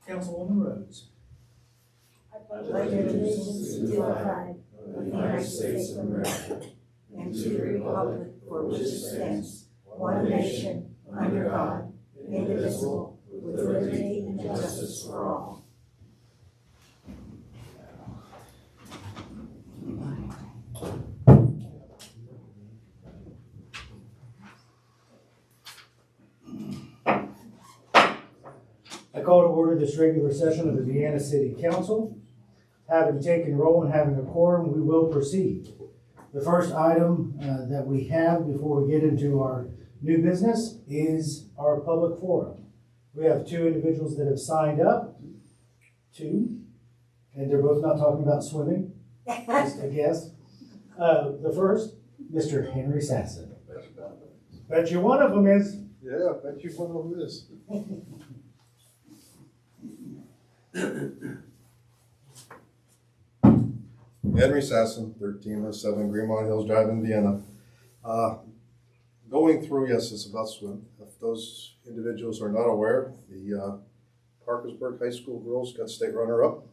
Councilwoman Rhodes. I pledge allegiance to the flag of the United States of America and to the republic for which it stands, one nation, under God, indivisible, with liberty and justice for all. I call to order this regular session of the Vienna City Council. Having taken roll and having a quorum, we will proceed. The first item that we have before we get into our new business is our public forum. We have two individuals that have signed up, and they're both not talking about swimming, just a guess. The first, Mr. Henry Sasson. Bet you one of them is. Yeah, I bet you one of them is. Henry Sasson, 1307 Greenmont Hills Drive in Vienna. Going through, yes, it's about swim. If those individuals are not aware, the Parkersburg High School girls got state runner-up.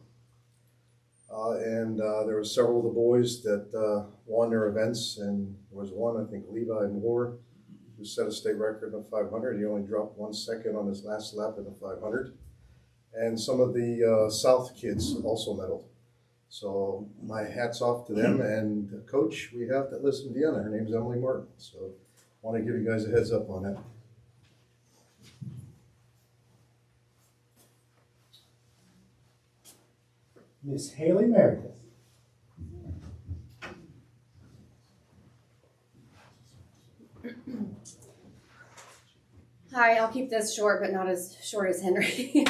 And there were several of the boys that won their events, and there was one, I think Levi Moore, who set a state record in the 500. He only dropped 1 second on his last lap in the 500. And some of the South kids also medaled. So my hat's off to them, and the coach we have that lives in Vienna, her name's Emily Martin. So I want to give you guys a heads up on that. Miss Haley Meredith. Hi, I'll keep this short, but not as short as Henry.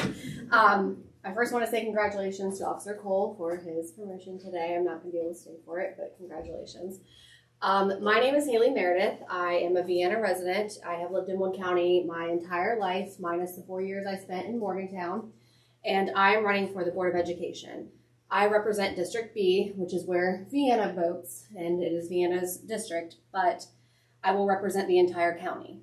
I first want to say congratulations to Officer Cole for his promotion today. I'm not going to be able to stay for it, but congratulations. My name is Haley Meredith. I am a Vienna resident. I have lived in Wood County my entire life, minus the 4 years I spent in Morgantown, and I am running for the Board of Education. I represent District B, which is where Vienna votes, and it is Vienna's district, but I will represent the entire county.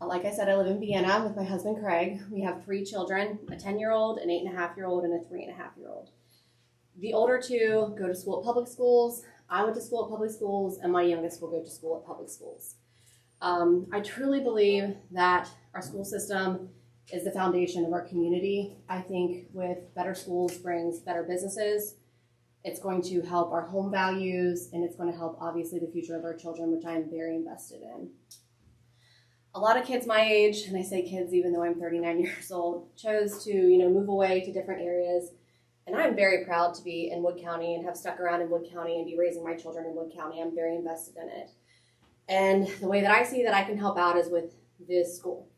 Like I said, I live in Vienna with my husband, Craig. We have 3 children, a 10-year-old, an 8.5-year-old, and a 3.5-year-old. The older two go to school at public schools. I went to school at public schools, and my youngest will go to school at public schools. I truly believe that our school system is the foundation of our community. I think with better schools brings better businesses. It's going to help our home values, and it's going to help, obviously, the future of our children, which I am very invested in. A lot of kids my age, and I say kids even though I'm 39 years old, chose to, move away to different areas. And I'm very proud to be in Wood County and have stuck around in Wood County and be raising my children in Wood County. I'm very invested in it. And the way that I see that I can help out is with this school.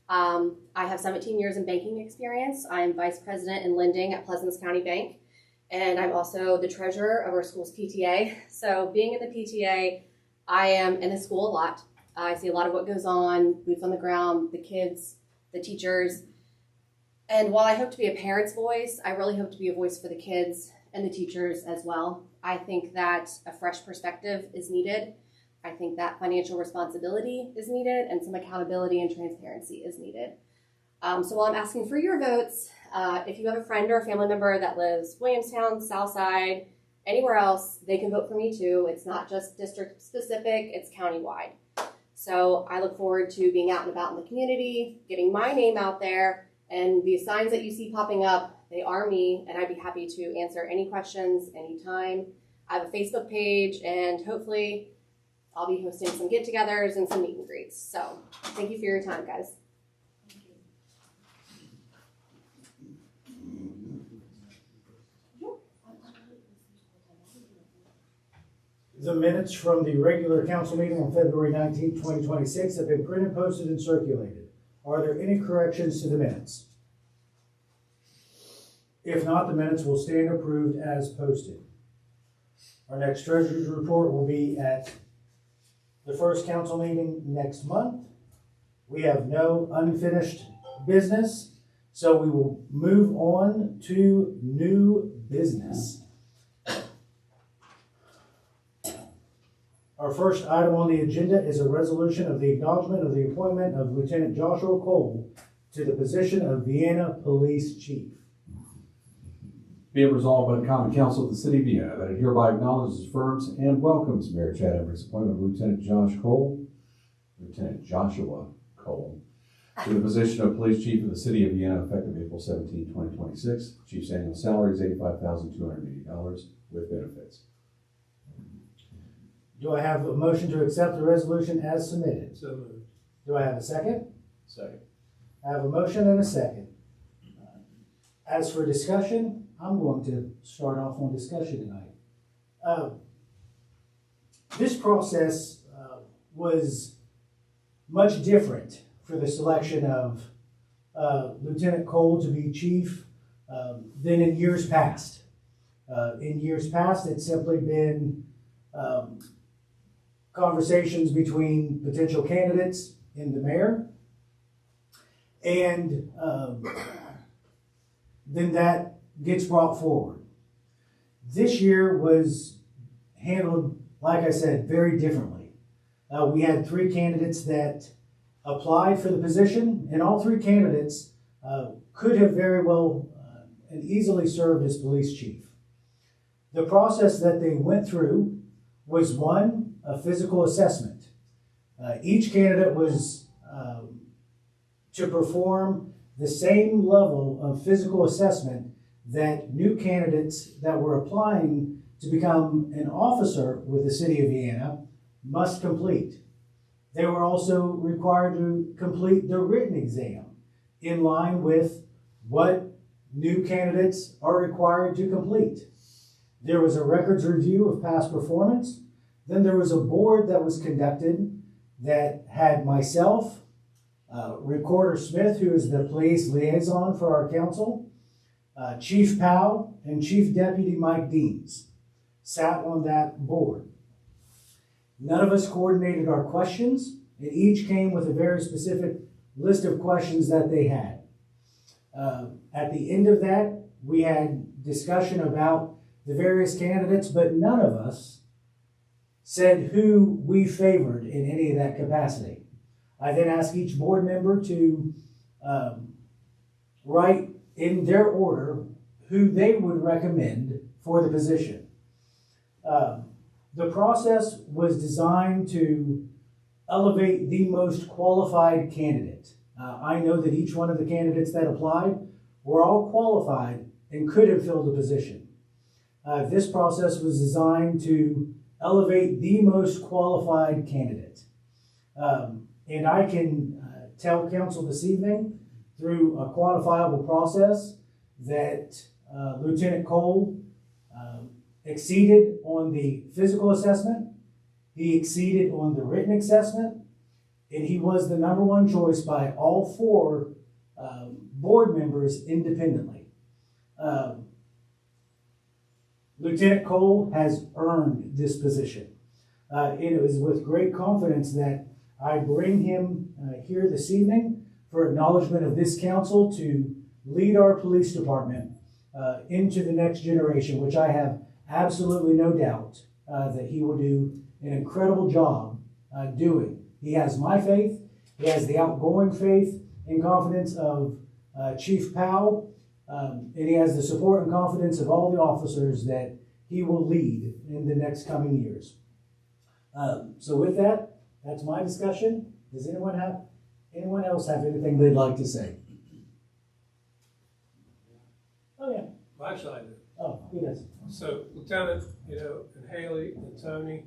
I have 17 years in banking experience. I'm vice president in lending at Pleasants County Bank. And I'm also the treasurer of our school's PTA. So being in the PTA, I am in the school a lot. I see a lot of what goes on, boots on the ground, the kids, the teachers. And while I hope to be a parent's voice, I really hope to be a voice for the kids and the teachers as well. I think that a fresh perspective is needed. I think that financial responsibility is needed, and some accountability and transparency is needed. So while I'm asking for your votes, if you have a friend or a family member that lives Williamstown, Southside, anywhere else, they can vote for me too. It's not just district specific, it's countywide. So I look forward to being out and about in the community, getting my name out there, and the signs that you see popping up, they are me, and I'd be happy to answer any questions anytime. I have a Facebook page, and hopefully I'll be hosting some get-togethers and some meet and greets. So thank you for your time, guys. The minutes from the regular council meeting on February 19, 2026 have been printed, posted, and circulated. Are there any corrections to the minutes? If not, the minutes will stand approved as posted. Our next treasurer's report will be at the first council meeting next month. We have no unfinished business, so we will move on to new business. Our first item on the agenda is a resolution of the acknowledgement of the appointment of Lieutenant Joshua Cole to the position of Vienna Police Chief. Be it resolved by the Common Council of the City of Vienna that it hereby acknowledges, affirms, and welcomes Mayor Chad Emmerich's appointment of Lieutenant Joshua Cole, to the position of Police Chief of the City of Vienna effective April 17, 2026. Chief's annual salary is $85,280 with benefits. Do I have a motion to accept the resolution as submitted? So moved. Do I have a second? Second. I have a motion and a second. As for discussion, I'm going to start off on discussion tonight. This process was much different for the selection of Lieutenant Cole to be chief than in years past. In years past, it's simply been conversations between potential candidates and the mayor, and then that gets brought forward. This year was handled, like I said, very differently. We had 3 candidates that applied for the position, and all 3 candidates could have very well and easily served as police chief. The process that they went through was, one, a physical assessment. Each candidate was to perform the same level of physical assessment that new candidates that were applying to become an officer with the City of Vienna must complete. They were also required to complete the written exam in line with what new candidates are required to complete. There was a records review of past performance. Then there was a board that was conducted that had myself, Recorder Smith, who is the police liaison for our council, Chief Powell, and Chief Deputy Mike Deans sat on that board. None of us coordinated our questions, and each came with a very specific list of questions that they had. At the end of that, we had discussion about the various candidates, but none of us said who we favored in any of that capacity. I then asked each board member to write in their order who they would recommend for the position. The process was designed to elevate the most qualified candidate. I know that each one of the candidates that applied were all qualified and could have filled the position. This process was designed to elevate the most qualified candidate. And I can tell council this evening through a quantifiable process that Lieutenant Cole exceeded on the physical assessment, he exceeded on the written assessment, and he was the #1 choice by all 4 board members independently. Lieutenant Cole has earned this position. And it was with great confidence that I bring him here this evening for acknowledgement of this council to lead our police department into the next generation, which I have absolutely no doubt that he will do an incredible job doing. He has my faith. He has the outgoing faith and confidence of Chief Powell, and he has the support and confidence of all the officers that he will lead in the next coming years. So with that, that's my discussion. Does anyone else have anything they'd like to say? Oh yeah. Well, actually, I do. Oh, who does? So, Lieutenant, and Haley and Tony,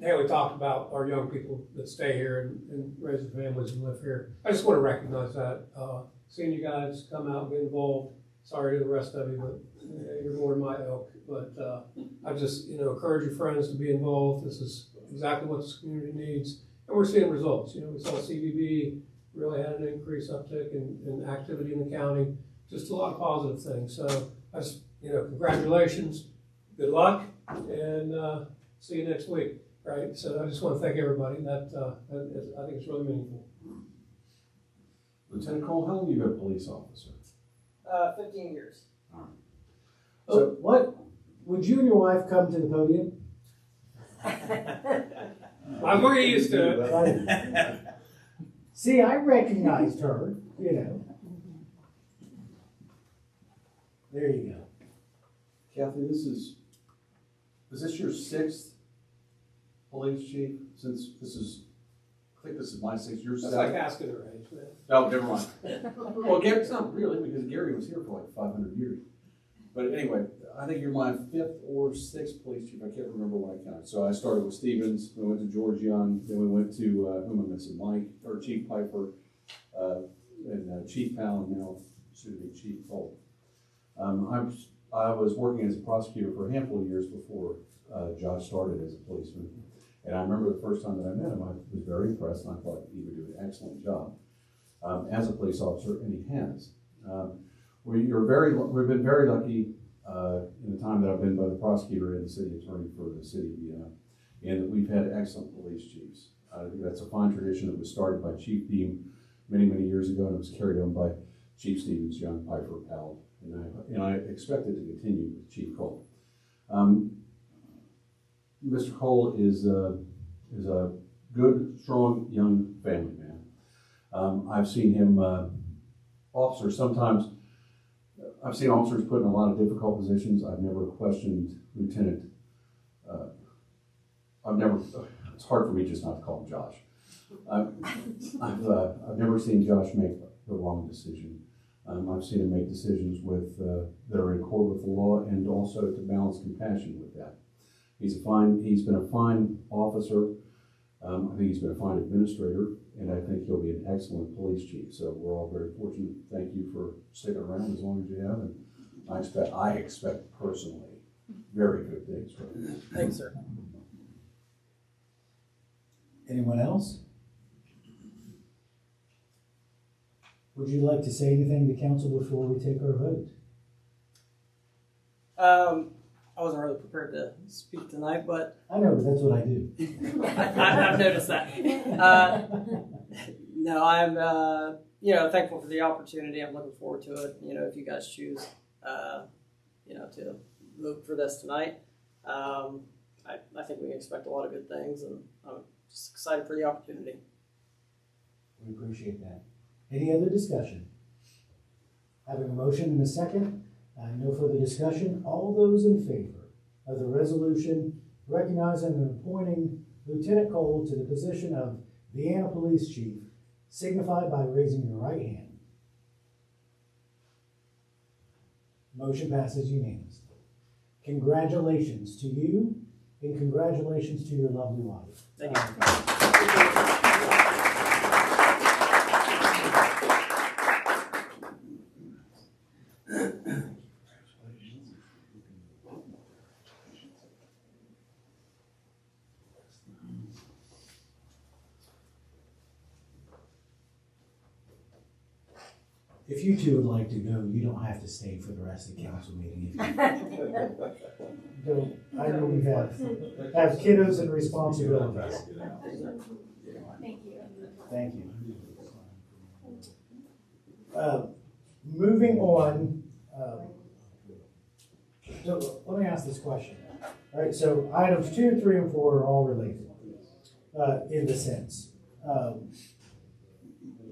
Haley talked about our young people that stay here and raise their families and live here. I just want to recognize that. Seeing you guys come out and get involved. Sorry to the rest of you, but you're more in my ilk. But I just, encourage your friends to be involved. This is exactly what this community needs. And we're seeing results. We saw CVB really had an increased uptick in activity in the county. Just a lot of positive things. So, congratulations, good luck, and see you next week. Right. So I just want to thank everybody. I think it's really meaningful. Lieutenant Cole, how long have you been a police officer? 15 years. All right. So, what would you and your wife come to the podium? I'm going to get used to it. See, I recognized her, you know. There you go. Kathy, is this your sixth police chief? Since I think this is my sixth, your That's like seventh? asking her age, man. Oh, never mind. Well, Gary's not really, because Gary was here for like 500 years. But anyway, I think you're my fifth or sixth police chief. I can't remember when I counted. So I started with Stevens, we went to George Young, then we went to, who am I missing? Mike, or Chief Piper, and Chief Powell, and now soon to be Chief Cole. I was working as a prosecutor for a handful of years before Josh started as a policeman. And I remember the first time that I met him, I was very impressed, and I thought he would do an excellent job as a police officer, and he has. We've been very lucky in the time that I've been both prosecutor and the city attorney for the city of Vienna, and that we've had excellent police chiefs. I think that's a fine tradition that was started by Chief Deem many, many years ago, and it was carried on by Chief Stevens, Young, Piper, Powell, and I expect it to continue with Chief Cole. Mr. Cole is a good, strong, young family man. I've seen him, I've seen officers put in a lot of difficult positions. I've never questioned Lieutenant, it's hard for me just not to call him Josh. I've never seen Josh make the wrong decision. I've seen him make decisions that are in accord with the law, and also to balance compassion with that. He's been a fine officer. I think he's been a fine administrator, and I think he'll be an excellent police chief. So we're all very fortunate. Thank you for sticking around as long as you have, and I expect personally very good things from you. Thanks, sir. Anyone else? Would you like to say anything to council before we take our vote? I wasn't really prepared to speak tonight, but I know, but that's what I do. I've noticed that. No, I'm thankful for the opportunity. I'm looking forward to it. If you guys choose, to vote for this tonight, I think we can expect a lot of good things, and I'm just excited for the opportunity. We appreciate that. Any other discussion? Having a motion and a second, no further discussion. All those in favor of the resolution recognizing and appointing Lieutenant Cole to the position of Vienna Police Chief, signify by raising your right hand. Motion passes unanimously. Congratulations to you, and congratulations to your lovely wife. Thank you. If you two would like to go, you don't have to stay for the rest of the council meeting. Go. I know we have kiddos and responsibilities. Thank you. Thank you. Moving on, so let me ask this question. All right, so items 2, 3, and 4 are all related in the sense.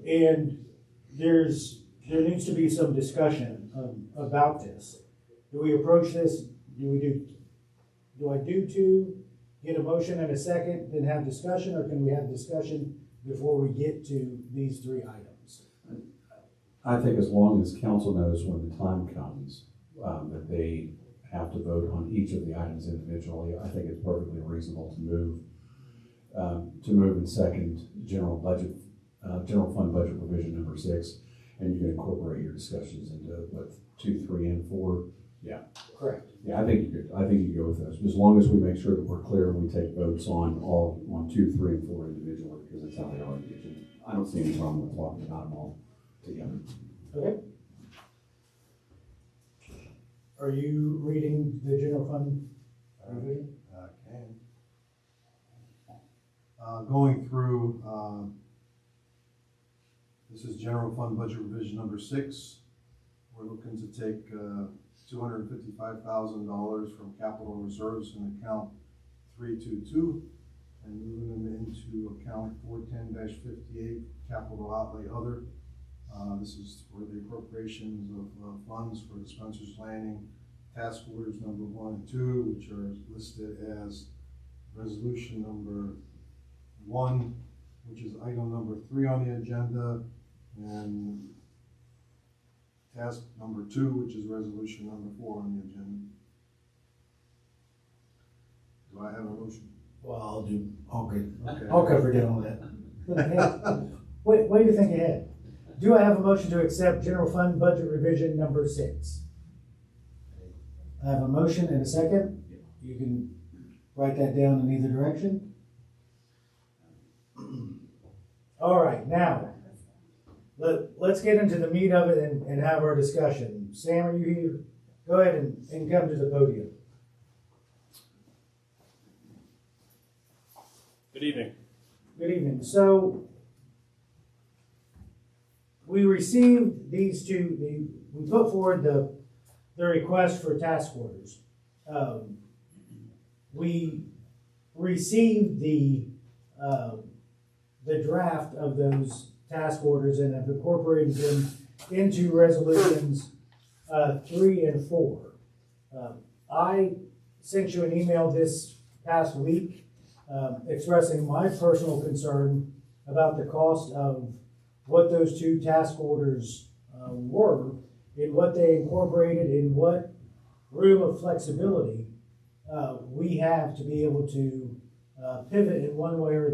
And there needs to be some discussion about this. Do we approach this? Do I do 2, get a motion and a second, then have discussion, or can we have discussion before we get to these 3 items? I think as long as council knows when the time comes that they have to vote on each of the items individually, I think it's perfectly reasonable to move in second general fund budget revision number 6, and you can incorporate your discussions into what 2, 3, and 4. Yeah. Correct. Yeah, I think you go with those, as long as we make sure that we're clear and we take votes on 2, 3, and 4 individually, because that's how they are. I don't see any problem with talking about them all together. Okay. Are you reading the general fund revision? Going through, this is general fund budget revision number 6. We're looking to take $255,000 from capital reserves in account 322 and moving them into account 410-58, capital outlay other. This is for the appropriations of funds for the Spencer's Landing task orders number 1 and 2, which are listed as resolution number 1, which is item number 3 on the agenda, and task number 2, which is resolution number 4 on the agenda. Do I have a motion? Well, I'll Okay. cover down on that. Way to think ahead. Do I have a motion to accept general fund budget revision number 6? I have a motion and a second. You can write that down in either direction. All right, now, let's get into the meat of it and have our discussion. Sam, are you here? Go ahead and come to the podium. Good evening. Good evening. So, we received these two, we put forward the request for task orders. We received the draft of those task orders and have incorporated them into resolutions 3 and 4. I sent you an email this past week expressing my personal concern about the cost of what those two task orders were, and what they incorporated, in what room of flexibility we have to be able to pivot in one way or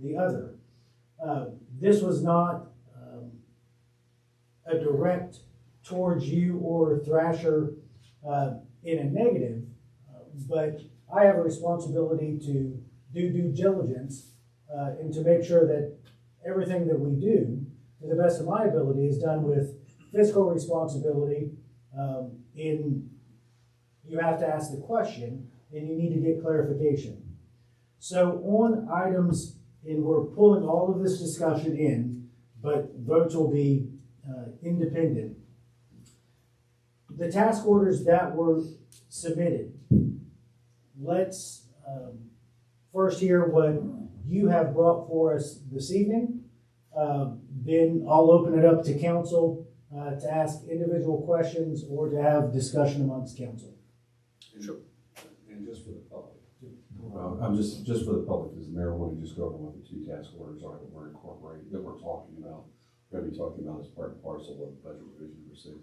the other. This was not a direct towards you or Thrasher in a negative, but I have a responsibility to do due diligence and to make sure that everything that we do, to the best of my ability, is done with fiscal responsibility. You have to ask the question, and you need to get clarification. So on items, and we're pulling all of this discussion in, but votes will be independent. The task orders that were submitted, let's first hear what you have brought for us this evening. Then I'll open it up to council to ask individual questions or to have discussion amongst council. Sure. And just for the public. I'm just for the public, does the mayor want to just go over what the two task orders are that we're incorporating, that we're talking about? We're going to be talking about as part and parcel of budget revision number 6.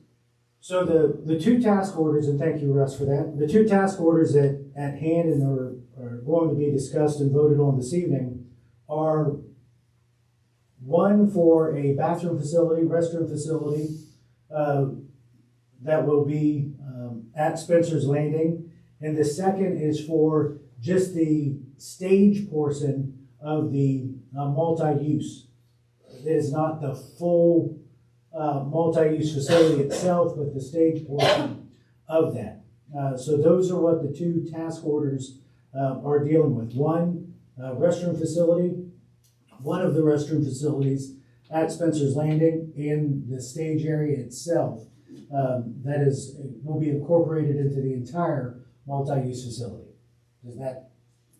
So the two task orders, and thank you, Russ, for that. The two task orders at hand and are going to be discussed and voted on this evening are one for a bathroom facility, restroom facility that will be at Spencer's Landing, and the second is for just the stage portion of the multi-use. It is not the full multi-use facility itself, but the stage portion of that. So those are what the two task orders are dealing with. One, restroom facility, one of the restroom facilities at Spencer's Landing in the stage area itself will be incorporated into the entire multi-use facility. Does that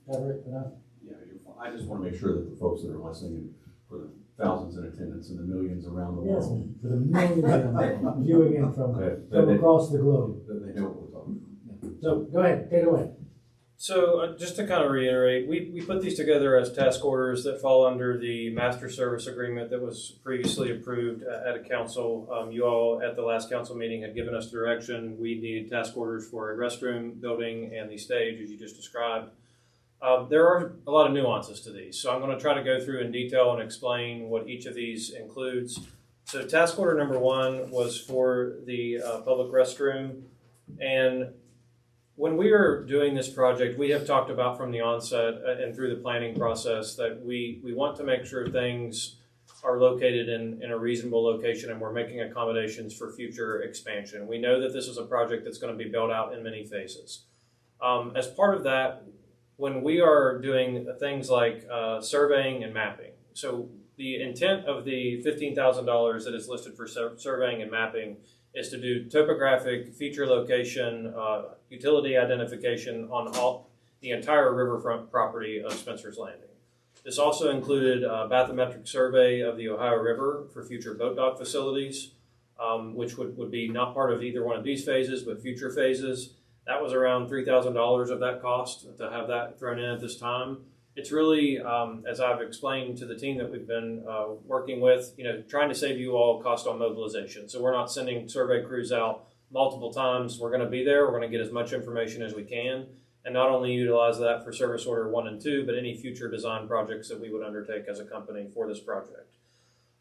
cover it enough? Yeah, you're fine. I just want to make sure that the folks that are listening, and for the thousands in attendance and the millions around the Yes, world, for the millions of viewing in from across the globe. that they know what we're talking about. So go ahead, take it away. So just to kind of reiterate, we put these together as task orders that fall under the master service agreement that was previously approved at a council. You all at the last council meeting had given us direction. We needed task orders for a restroom, building, and the stage, as you just described. There are a lot of nuances to these, so I'm going to try to go through in detail and explain what each of these includes. So task order number 1 was for the public restroom, and when we are doing this project, we have talked about from the onset and through the planning process that we want to make sure things are located in a reasonable location and we're making accommodations for future expansion. We know that this is a project that's going to be built out in many phases. As part of that, when we are doing things like surveying and mapping, so the intent of the $15,000 that is listed for surveying and mapping is to do topographic, feature location, utility identification on all, the entire riverfront property of Spencer's Landing. This also included a bathymetric survey of the Ohio River for future boat dock facilities, which would be not part of either one of these phases, but future phases. That was around $3,000 of that cost to have that thrown in at this time. It's really, as I've explained to the team that we've been working with, trying to save you all cost on mobilization. So we're not sending survey crews out multiple times. We're going to be there. We're going to get as much information as we can, and not only utilize that for service order 1 and 2, but any future design projects that we would undertake as a company for this project.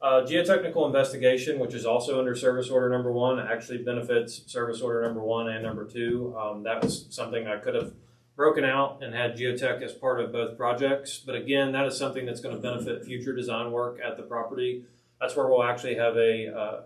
Geotechnical investigation, which is also under service order number 1, actually benefits service order number 1 and number 2. That was something I could have broken out and had geotech as part of both projects. But again, that is something that's going to benefit future design work at the property. That's where we'll actually have a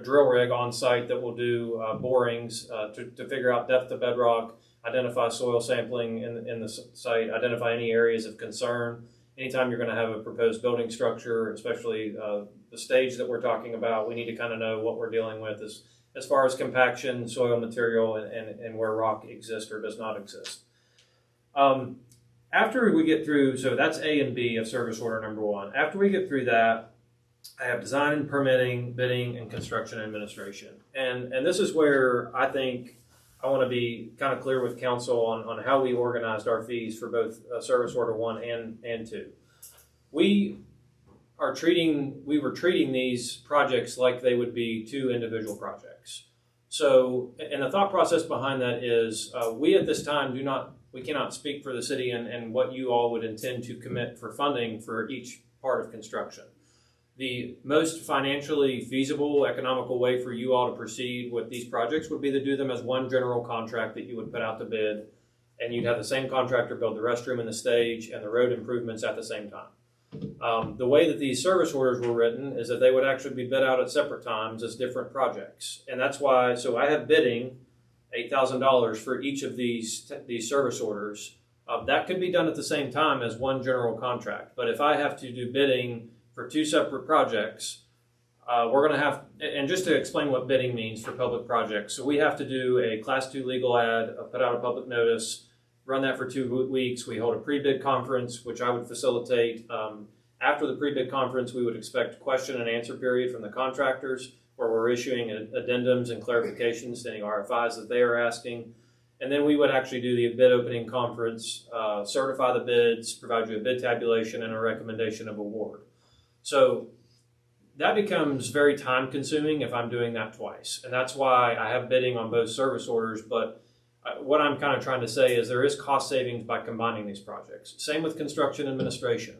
drill rig on site that will do borings to figure out depth of bedrock, identify soil sampling in the site, identify any areas of concern. Anytime you're going to have a proposed building structure, especially the stage that we're talking about, we need to kind of know what we're dealing with as far as compaction, soil material, and where rock exists or does not exist. After we get through, so that's A and B of service order number 1. After we get through that, I have design and permitting, bidding, and construction administration. And this is where I think I want to be kind of clear with council on how we organized our fees for both service order 1 and 2. We were treating these projects like they would be 2 individual projects. So, and the thought process behind that is we at this time we cannot speak for the city and what you all would intend to commit for funding for each part of construction. The most financially feasible, economical way for you all to proceed with these projects would be to do them as one general contract that you would put out to bid, and you'd have the same contractor build the restroom and the stage and the road improvements at the same time. The way that these service orders were written is that they would actually be bid out at separate times as different projects. And that's why, so I have bidding $8,000 for each of these service orders. That could be done at the same time as one general contract. But if I have to do bidding for 2 separate projects, we're going to have, and just to explain what bidding means for public projects, so we have to do a Class 2 legal ad, put out a public notice, run that for 2 weeks. We hold a pre-bid conference, which I would facilitate. After the pre-bid conference, we would expect a question and answer period from the contractors, where we're issuing addendums and clarifications to any RFIs that they are asking. And then we would actually do the bid opening conference, certify the bids, provide you a bid tabulation and a recommendation of award. So that becomes very time consuming if I'm doing that twice. And that's why I have bidding on both service orders. But what I'm kind of trying to say is there is cost savings by combining these projects. Same with construction administration.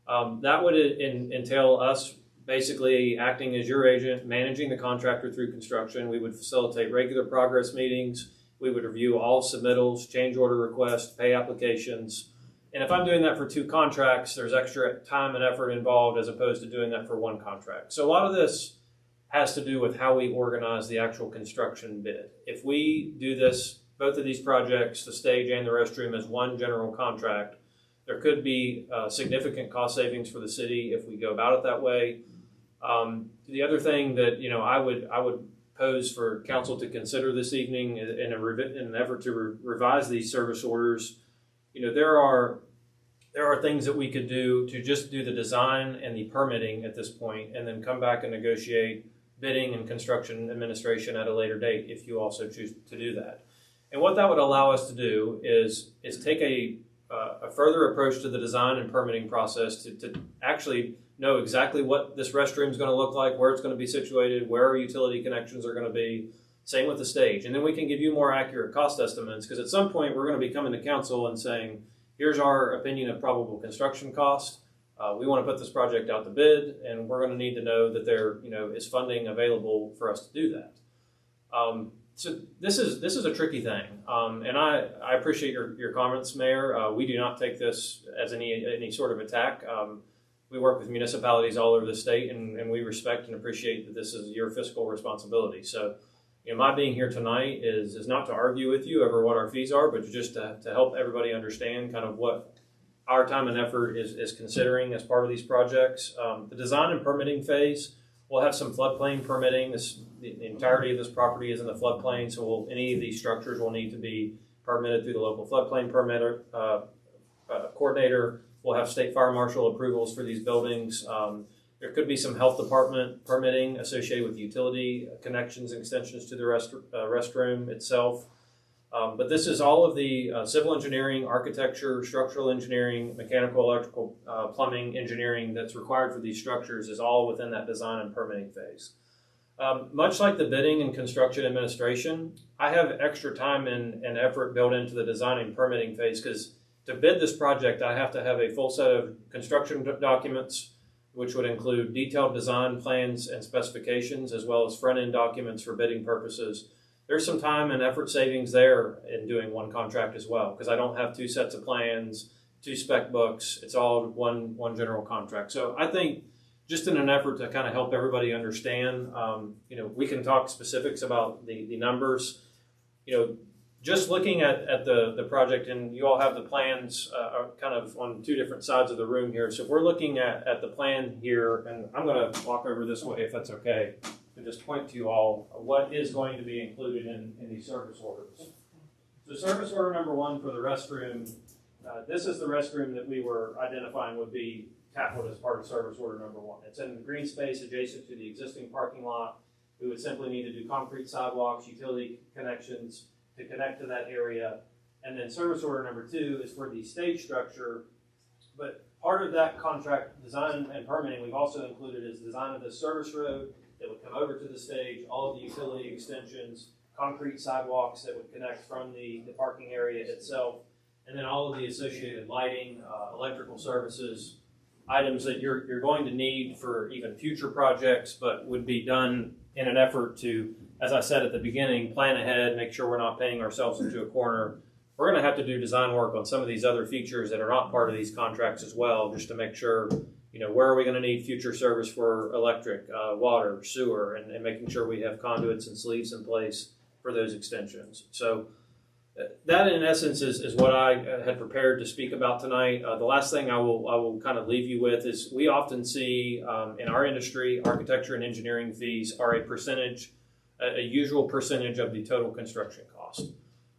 That would entail us basically acting as your agent, managing the contractor through construction. We would facilitate regular progress meetings. We would review all submittals, change order requests, pay applications. And if I'm doing that for 2 contracts, there's extra time and effort involved as opposed to doing that for 1 contract. So a lot of this has to do with how we organize the actual construction bid. If we do this, both of these projects, the stage and the restroom, as one general contract, there could be significant cost savings for the city if we go about it that way. The other thing that I would pose for council to consider this evening in an effort to revise these service orders. There are things that we could do to just do the design and the permitting at this point, and then come back and negotiate bidding and construction administration at a later date if you also choose to do that. And what that would allow us to do is take a further approach to the design and permitting process to actually know exactly what this restroom is going to look like, where it's going to be situated, where our utility connections are going to be. Same with the stage. And then we can give you more accurate cost estimates, because at some point we're going to be coming to council and saying, here's our opinion of probable construction cost. We want to put this project out to bid, and we're going to need to know that there is funding available for us to do that. So this is a tricky thing, and I appreciate your comments, Mayor. We do not take this as any sort of attack. We work with municipalities all over the state, and we respect and appreciate that this is your fiscal responsibility. So, my being here tonight is not to argue with you over what our fees are, but just to help everybody understand kind of what our time and effort is considering as part of these projects. The design and permitting phase, we'll have some floodplain permitting. The entirety of this property is in the floodplain, so any of these structures will need to be permitted through the local floodplain permitter, coordinator. We'll have state fire marshal approvals for these buildings. There could be some health department permitting associated with utility connections and extensions to the restroom itself. But this is all of the civil engineering, architecture, structural engineering, mechanical, electrical, plumbing engineering that's required for these structures is all within that design and permitting phase. Much like the bidding and construction administration, I have extra time and effort built into the design and permitting phase because to bid this project, I have to have a full set of construction documents, which would include detailed design plans and specifications, as well as front-end documents for bidding purposes. There's some time and effort savings there in doing one contract as well, because I don't have two sets of plans, two spec books. It's all one general contract. So I think just in an effort to kind of help everybody understand, we can talk specifics about the numbers. Just looking at the project, and you all have the plans kind of on two different sides of the room here. So if we're looking at the plan here, and I'm going to walk over this way if that's okay, and just point to you all what is going to be included in these service orders. So service order number 1 for the restroom, this is the restroom that we were identifying would be tackled as part of service order number 1. It's in the green space adjacent to the existing parking lot. We would simply need to do concrete sidewalks, utility connections to connect to that area. And then service order number 2 is for the stage structure. But part of that contract design and permitting we've also included is design of the service road that would come over to the stage, all of the utility extensions, concrete sidewalks that would connect from the parking area itself, and then all of the associated lighting, electrical services, items that you're going to need for even future projects, but would be done in an effort to, as I said at the beginning, plan ahead, make sure we're not painting ourselves into a corner. We're going to have to do design work on some of these other features that are not part of these contracts as well, just to make sure, where are we going to need future service for electric, water, sewer, and making sure we have conduits and sleeves in place for those extensions. So that in essence is what I had prepared to speak about tonight. The last thing I will kind of leave you with is we often see in our industry, architecture and engineering fees are a usual percentage of the total construction cost.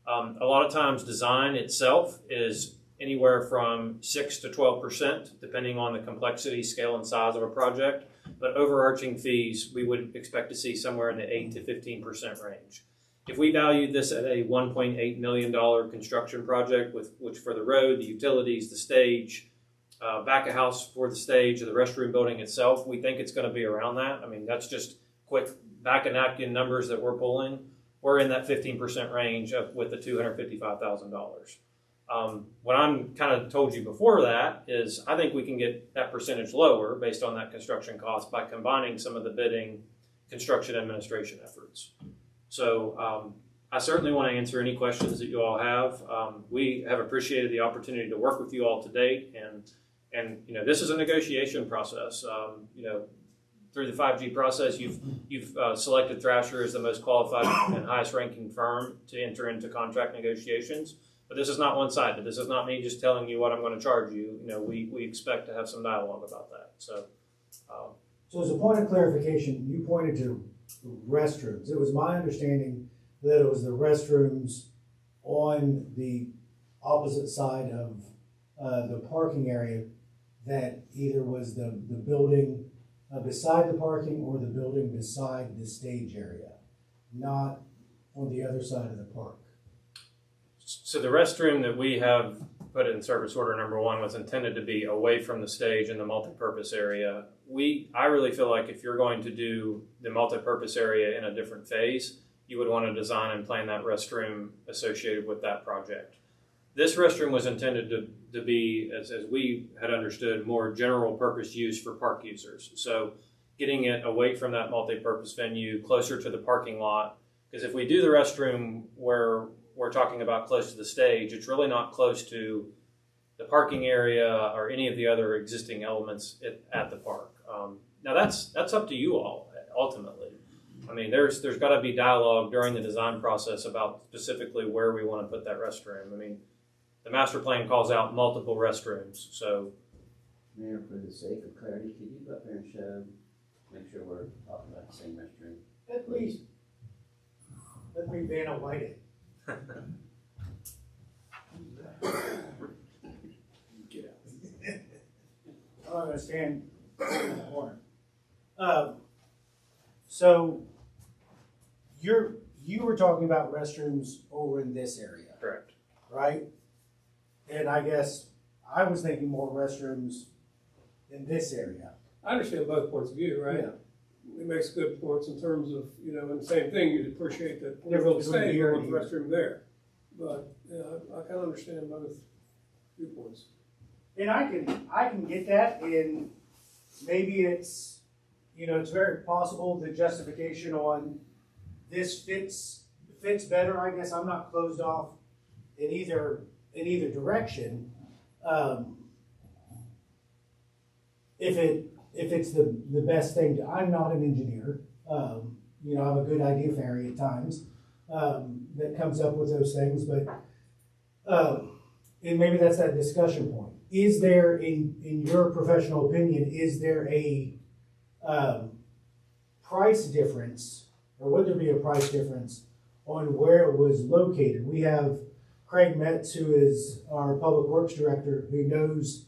A lot of times design itself is anywhere from 6 to 12%, depending on the complexity, scale, and size of a project. But overarching fees, we would expect to see somewhere in the 8 to 15% range. If we valued this at a $1.8 million construction project, which for the road, the utilities, the stage, back of house for the stage, or the restroom building itself, we think it's going to be around that. I mean, that's just quick back of napkin numbers that we're pulling. We're in that 15% range with the $255,000. What I'm kind of told you before that is I think we can get that percentage lower based on that construction cost by combining some of the bidding construction administration efforts. So I certainly want to answer any questions that you all have. We have appreciated the opportunity to work with you all to date, and this is a negotiation process. Through the 5G process, you've selected Thrasher as the most qualified and highest ranking firm to enter into contract negotiations. But this is not one-sided. This is not me just telling you what I'm going to charge you. We expect to have some dialogue about that. So as a point of clarification, you pointed to restrooms. It was my understanding that it was the restrooms on the opposite side of the parking area that either was the building beside the parking or the building beside the stage area, not on the other side of the park. So the restroom that we have put in service order number 1 was intended to be away from the stage in the multipurpose area. I really feel like if you're going to do the multipurpose area in a different phase, you would want to design and plan that restroom associated with that project. This restroom was intended to be, as we had understood, more general purpose use for park users. So getting it away from that multipurpose venue, closer to the parking lot, because if we do the restroom where we're talking about close to the stage, it's really not close to the parking area or any of the other existing elements at the park. Now that's up to you all ultimately. I mean, there's got to be dialogue during the design process about specifically where we want to put that restroom. I mean, the master plan calls out multiple restrooms, so. Mayor, for the sake of clarity, could you go up there and show, make sure we're talking about the same restroom? Let me Vanna White it. Get out. I'm not gonna stand in the corner. So you were talking about restrooms over in this area, Correct. right? And I guess I was thinking more restrooms in this area. I understand both points of view, right? Yeah. It makes good points in terms of, and the same thing, you'd appreciate that Difference people between stay, here you and want the restroom there. But, yeah, I kind of understand both viewpoints. And I can get that, and maybe it's, it's very possible the justification on this fits better. I guess I'm not closed off in either direction. If it's the best thing I'm not an engineer. I have a good idea fairy at times that comes up with those things, but and maybe that's that discussion point. Is there, in your professional opinion, is there a price difference, or would there be a price difference on where it was located? We have Craig Metz, who is our public works director, who knows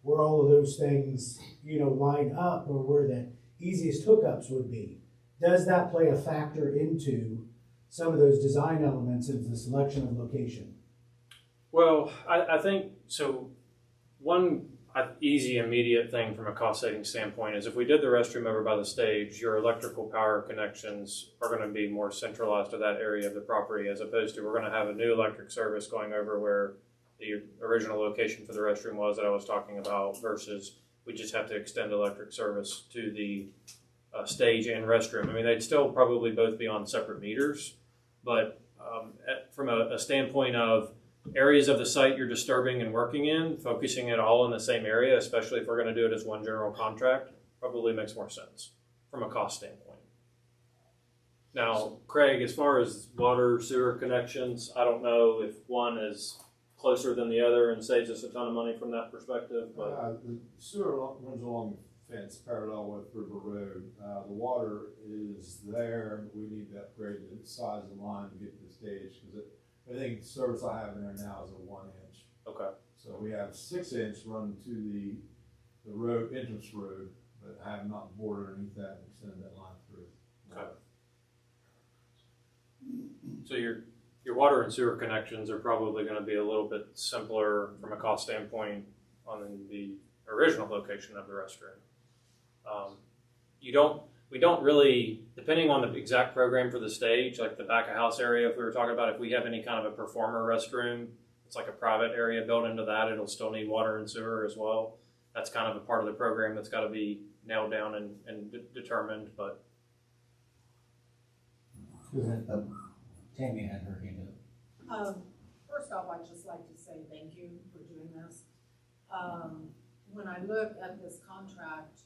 where all of those things, line up, or where the easiest hookups would be. Does that play a factor into some of those design elements into the selection of location? Well, I think so. One easy, immediate thing from a cost saving standpoint is if we did the restroom over by the stage, your electrical power connections are going to be more centralized to that area of the property, as opposed to we're going to have a new electric service going over where the original location for the restroom was that I was talking about, versus we just have to extend electric service to the stage and restroom. I mean, they'd still probably both be on separate meters, but from a standpoint of areas of the site you're disturbing and working in, focusing it all in the same area, especially if we're going to do it as one general contract, probably makes more sense from a cost standpoint. Now, Craig, as far as water, sewer connections, I don't know if one is closer than the other and saves us a ton of money from that perspective, but The sewer runs along the fence parallel with River Road. The water is there. We need to upgrade the size of the line to get to the stage, because I think the service I have in there now is a 1 inch. okay. So we have 6 inch run to the road, entrance road, but I have not bored underneath that and extended that line through. Okay. So your water and sewer connections are probably going to be a little bit simpler from a cost standpoint on the original location of the restroom. We don't really, depending on the exact program for the stage, like the back of house area, if we were talking about if we have any kind of a performer restroom, it's like a private area built into that, it'll still need water and sewer as well. That's kind of a part of the program that's got to be nailed down and determined, but. Tammy had her hand up. First off, I'd just like to say thank you for doing this. When I look at this contract,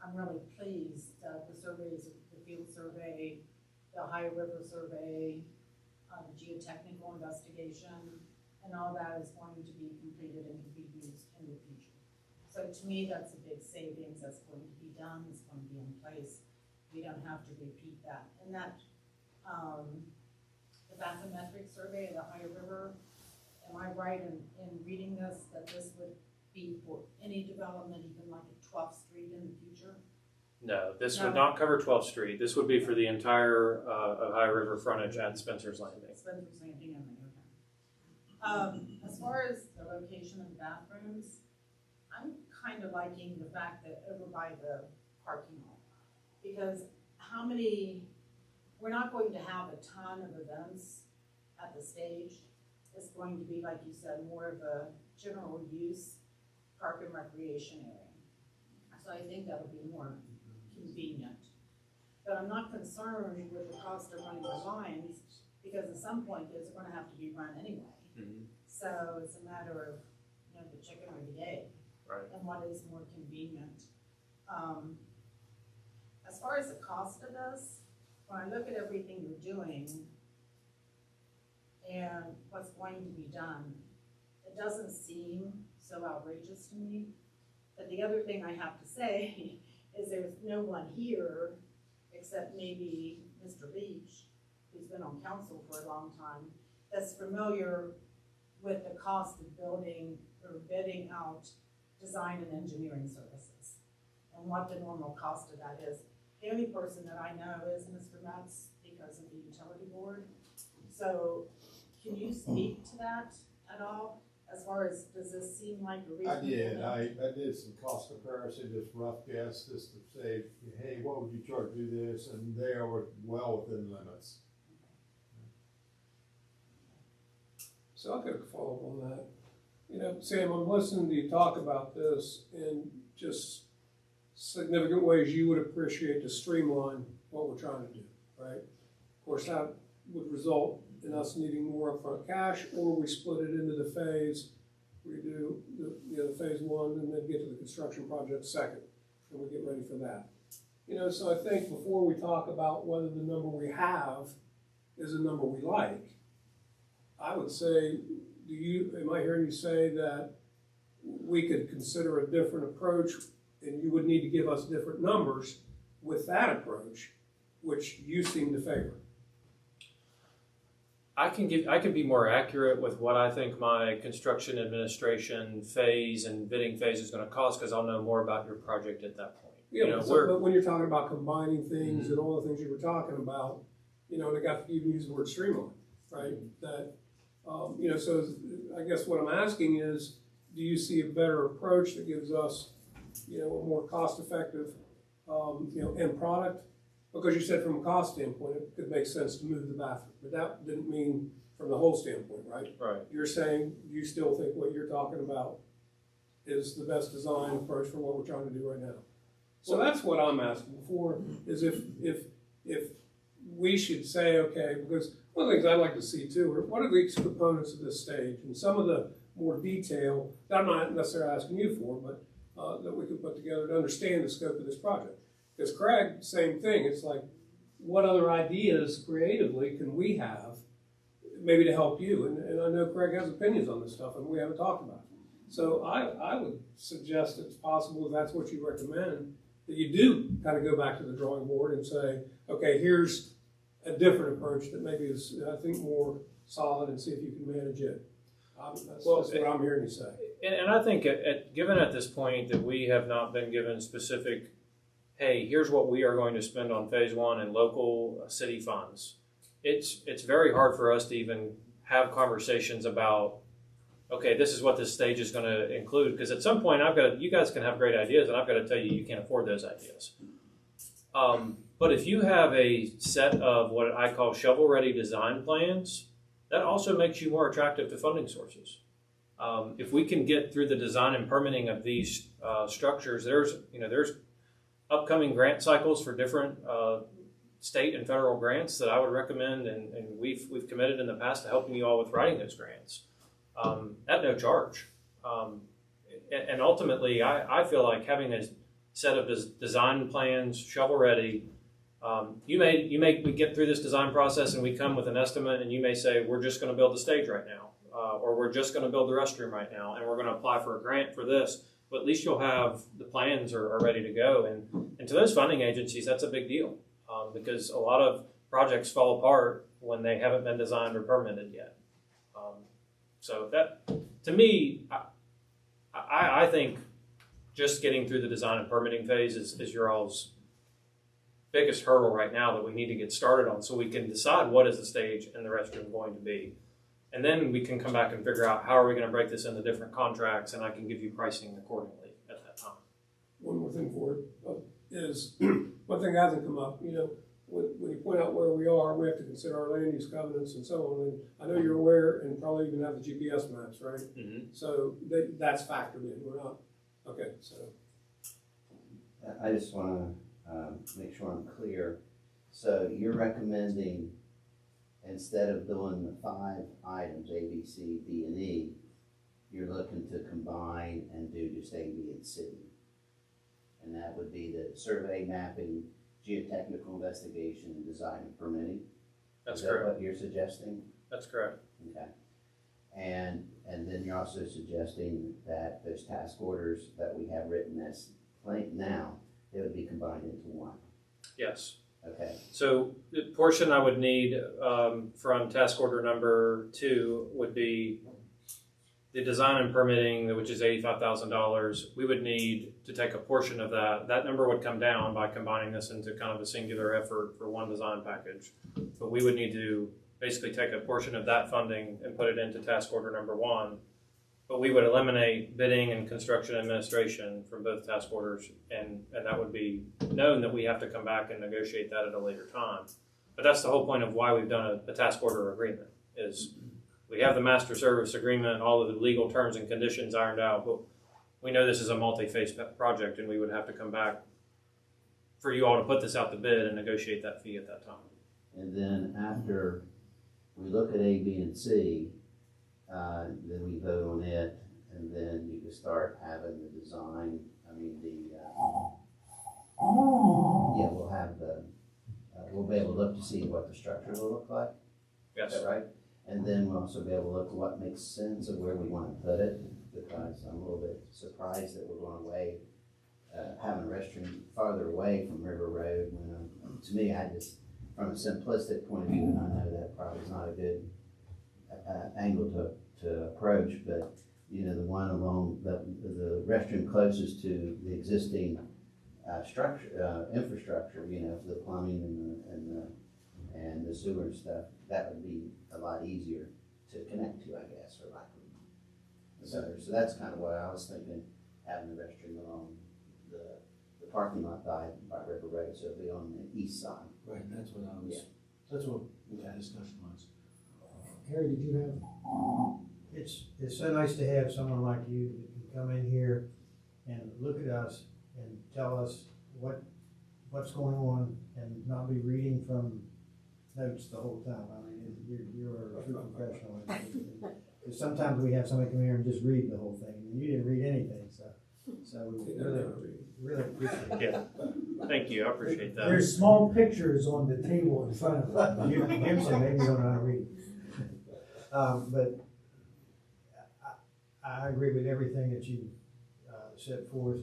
I'm really pleased that the surveys, the field survey, the Ohio River survey, the geotechnical investigation, and all that is going to be completed and to be used in the future. So to me, that's a big savings that's going to be done, it's going to be in place. We don't have to repeat that. And that, the bathymetric survey of the Ohio River, am I right in reading this, that this would be for any development, even like at 12th Street in the future? No, this would not cover 12th Street. This would be for the entire Ohio River frontage at Spencer's Landing. Spencer's Landing, okay. As far as the location of the bathrooms, I'm kind of liking the fact that over by the parking lot, because we're not going to have a ton of events at the stage. It's going to be, like you said, more of a general use park and recreation area. So I think that'll be more convenient. But I'm not concerned with the cost of running the lines, because at some point those are going to have to be run anyway. Mm-hmm. So it's a matter of the chicken or the egg, Right. and what is more convenient. As far as the cost of this, when I look at everything you're doing and what's going to be done, it doesn't seem so outrageous to me. But the other thing I have to say is there's no one here except maybe Mr. Beach, who's been on council for a long time, that's familiar with the cost of building or bidding out design and engineering services, and what the normal cost of that is. The only person that I know is Mr. Metz because of the utility board. So can you speak to that at all? As far as, does this seem like a reasonable? I did some cost comparison, just rough guess, just to say, hey, what would you charge to do this? And they are well within limits. So I could follow up on that. You know, Sam, I'm listening to you talk about this in just significant ways you would appreciate to streamline what we're trying to do, right? Of course, that would result in us needing more upfront cash, or we split it into the phase. We do the phase one and then get to the construction project second, and we get ready for that. You know, so I think before we talk about whether the number we have is a number we like, I would say, am I hearing you say that we could consider a different approach, and you would need to give us different numbers with that approach, which you seem to favor? I can be more accurate with what I think my construction administration phase and bidding phase is going to cost, because I'll know more about your project at that point. Yeah, you know, but when you're talking about combining things and all the things you were talking about, you know, and I got to even use the word streamline, right? That, you know, so I guess what I'm asking is, do you see a better approach that gives us, you know, a more cost-effective, you know, end product? Because you said from a cost standpoint, it could make sense to move the bathroom, but that didn't mean from the whole standpoint, right? Right. You're saying you still think what you're talking about is the best design approach for what we're trying to do right now. So that's what I'm asking for, is if we should say, okay, because one of the things I'd like to see too are what are the components of this stage, and some of the more detail that I'm not necessarily asking you for, but that we could put together to understand the scope of this project. Because Craig, same thing. It's like, what other ideas creatively can we have, maybe to help you? And I know Craig has opinions on this stuff, and we haven't talked about it. So I would suggest it's possible, if that's what you recommend, that you do kind of go back to the drawing board and say, okay, here's a different approach that maybe is, I think, more solid, and see if you can manage it. That's what I'm hearing you say. And I think, given at this point that we have not been given specific, hey, here's what we are going to spend on phase one in local city funds, it's very hard for us to even have conversations about, okay, this is what this stage is going to include, because at some point you guys can have great ideas, and I've got to tell you, you can't afford those ideas. But if you have a set of what I call shovel-ready design plans, that also makes you more attractive to funding sources. If we can get through the design and permitting of these structures, there's upcoming grant cycles for different state and federal grants that I would recommend, and we've committed in the past to helping you all with writing those grants at no charge. And ultimately, I feel like having a set of design plans, shovel ready. We get through this design process and we come with an estimate, and you may say, we're just going to build the stage right now, or we're just going to build the restroom right now, and we're going to apply for a grant for this. But at least you'll have the plans are ready to go. And to those funding agencies, that's a big deal, because a lot of projects fall apart when they haven't been designed or permitted yet. So that, to me, I think just getting through the design and permitting phase is your all's biggest hurdle right now that we need to get started on, so we can decide what is the stage and the restroom going to be. And then we can come back and figure out how are we going to break this into different contracts, and I can give you pricing accordingly at that time. One more thing for it is, one thing that hasn't come up, you know, when you point out where we are, we have to consider our land use covenants and so on. And I know you're aware, and probably even have the GPS maps, right? Mm-hmm. So that's factored in. We're not, okay, so. I just want to make sure I'm clear. So you're recommending, instead of doing the 5 items, A, B, C, D, and E, you're looking to combine and do just A, B, and C. And that would be the survey, mapping, geotechnical investigation, design, and permitting. That's Is correct. that what you're suggesting? That's correct. Okay. And then you're also suggesting that those task orders that we have written as plain now, they would be combined into one. Yes. Okay. So the portion I would need from task order number 2 would be the design and permitting, which is $85,000, we would need to take a portion of that. That number would come down by combining this into kind of a singular effort for one design package. But we would need to basically take a portion of that funding and put it into task order number 1. But we would eliminate bidding and construction administration from both task orders, and that would be known that we have to come back and negotiate that at a later time. But that's the whole point of why we've done a task order agreement, is we have the master service agreement, all of the legal terms and conditions ironed out, but we know this is a multi-phase project, and we would have to come back for you all to put this out to bid and negotiate that fee at that time. And then after we look at A, B, and C, then we vote on it, and then you can start having the design, we'll have we'll be able to look to see what the structure will look like. Yes. Is that right? And then we'll also be able to look at what makes sense of where we want to put it, because I'm a little bit surprised that we're going away, having a restroom farther away from River Road. When, to me, from a simplistic point of view, and I know that probably is not a good angle to approach, but the one along the restroom closest to the existing infrastructure, for the plumbing and the sewer and stuff, that would be a lot easier to connect to, I guess, or like. So that's kind of what I was thinking, having the restroom along the parking lot by River Road, so it'll be on the east side. Right, that's what I was, Yeah. that's what that discussion was. Harry, did you have? It's so nice to have someone like you that can come in here and look at us and tell us what's going on and not be reading from notes the whole time. I mean, you're a true professional. Because sometimes we have somebody come here and just read the whole thing, and you didn't read anything, so we really appreciate it. Yeah. Thank you. I appreciate that. There's small pictures on the table in front of you. Jim said maybe you don't know how to read. But I agree with everything that you set forth,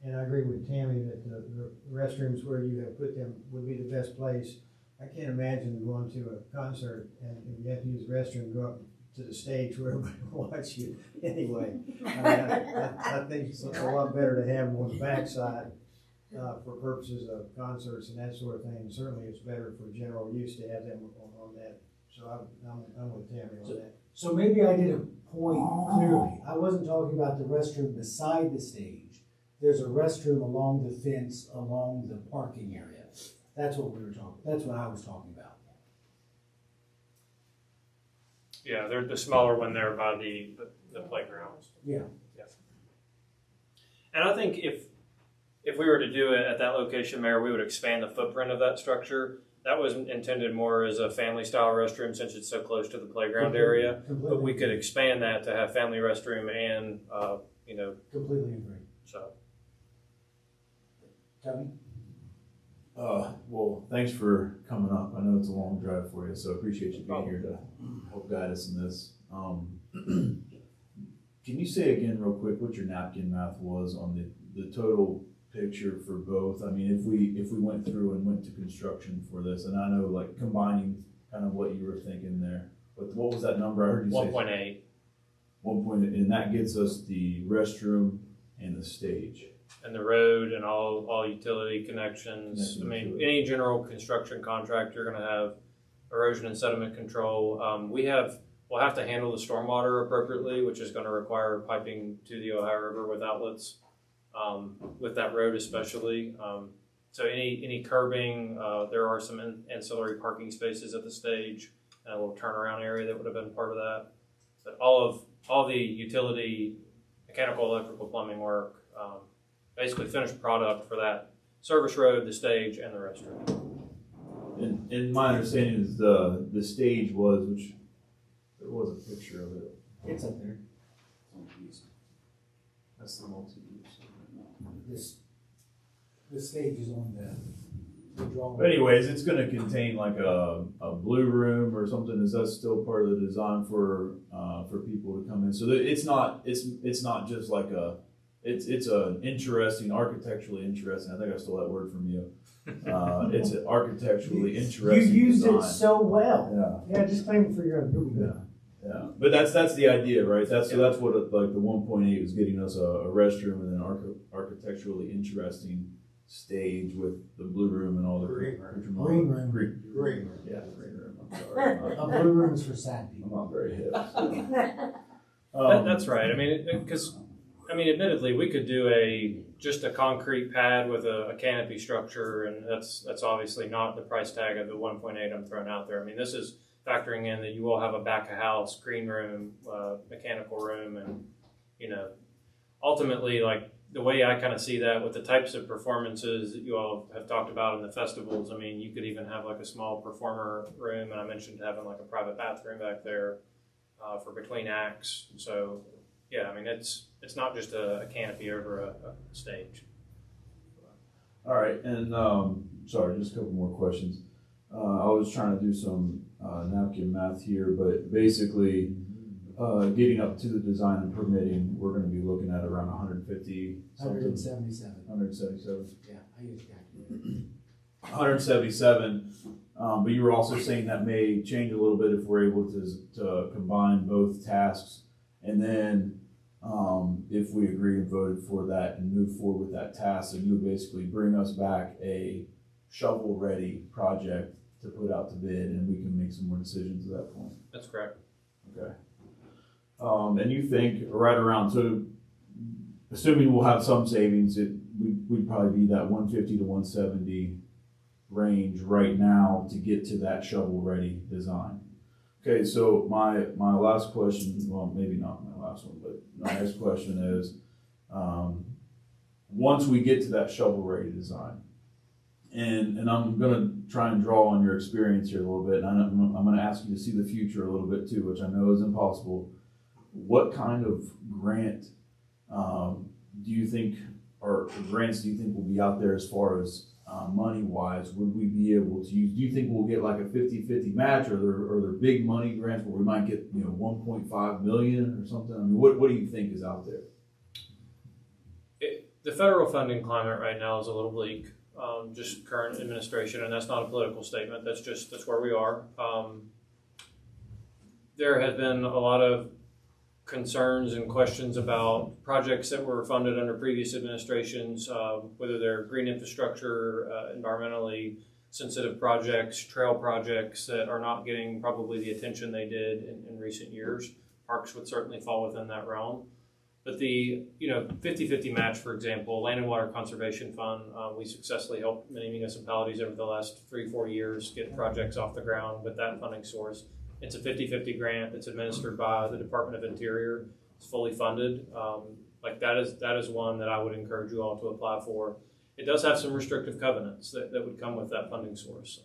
and I agree with Tammy that the restrooms where you have put them would be the best place. I can't imagine going to a concert and you have to use the restroom, go up to the stage where everybody will watch you anyway. I think it's a lot better to have them on the backside for purposes of concerts and that sort of thing. And certainly it's better for general use to have them on that. So I'm with Tammy on that. So maybe I did a point clearly. I wasn't talking about the restroom beside the stage. There's a restroom along the fence, along the parking area. That's what we were talking, that's what I was talking about. Yeah, they're the smaller one there by the playgrounds. Yeah. And I think if we were to do it at that location, Mayor, we would expand the footprint of that structure. That was intended more as a family-style restroom since it's so close to the playground area. But we could expand that to have family restroom and, Completely agree. So. Tony? Well, thanks for coming up. I know it's a long drive for you, so appreciate you being here to help guide us in this. Can you say again real quick what your napkin math was on the total picture for both? I mean, if we went through and went to construction for this, and I know like combining kind of what you were thinking there, but what was that number? I heard you say 1.8. 1.8, and that gets us the restroom and the stage. And the road and all utility connections. I mean, any general construction contract, you're going to have erosion and sediment control. We'll have to handle the stormwater appropriately, which is going to require piping to the Ohio River with outlets, with that road especially. So any curbing, there are some ancillary parking spaces at the stage and a little turnaround area that would have been part of that. But all the utility, mechanical, electrical, plumbing work, basically finished product for that service road, the stage, and the restroom. And my understanding is the stage was, which there was a picture of it. It's up there. That's the multi-use. This stage is on the drawing. But anyways, it's going to contain like a blue room or something. Is that still part of the design for people to come in? So it's not just like it's an interesting, architecturally interesting. I think I stole that word from you. It's an architecturally interesting. You used design. it so well. Yeah, just claim it for your own. Yeah. Yeah, but that's the idea, right? That's what like the 1.8 was getting us a restroom and then architecturally interesting stage with the blue room and all the Green room. room. Green room. Yeah, green room. I'm sorry. A blue room is for sad I'm people. not very hip. That's right. I mean, because admittedly, we could do just a concrete pad with a canopy structure, and that's obviously not the price tag of the 1.8 I'm throwing out there. I mean, this is factoring in that you will have a back of house, green room, mechanical room, and ultimately, like the way I kind of see that with the types of performances that you all have talked about in the festivals. I mean, you could even have like a small performer room, and I mentioned having like a private bathroom back there for between acts. So yeah, I mean, it's not just a canopy over a stage. All right, and sorry, just a couple more questions. I was trying to do some napkin math here, but basically, getting up to the design and permitting, we're going to be looking at around 150 something. 177. 177. Yeah, I use calculator. 177. But you were also saying that may change a little bit if we're able to combine both tasks, and then if we agree and voted for that and move forward with that task, then you would basically bring us back a shovel-ready project to put out to bid, and we can make some more decisions at that point. That's correct. Okay. And you think right around, so assuming we'll have some savings, we'd probably be that 150 to 170 range right now to get to that shovel-ready design. Okay, so my last question, well, maybe not my last one, but my next question is, once we get to that shovel-ready design, and I'm going to try and draw on your experience here a little bit, and I'm going to ask you to see the future a little bit too, which I know is impossible. What kind of grant do you think, or grants do you think will be out there as far as money-wise? Would we be able to use, do you think we'll get like a 50-50 match, or are there big money grants where we might get 1.5 million or something? I mean, what do you think is out there? The federal funding climate right now is a little bleak. Just current administration, and that's not a political statement. That's where we are. There has been a lot of concerns and questions about projects that were funded under previous administrations, whether they're green infrastructure, environmentally sensitive projects, trail projects that are not getting probably the attention they did in recent years. Parks would certainly fall within that realm. But the 50-50 match, for example, Land and Water Conservation Fund, we successfully helped many municipalities over the last 3-4 years get projects off the ground with that funding source. It's a 50-50 grant that's administered by the Department of Interior. It's fully funded. That is one that I would encourage you all to apply for. It does have some restrictive covenants that would come with that funding source.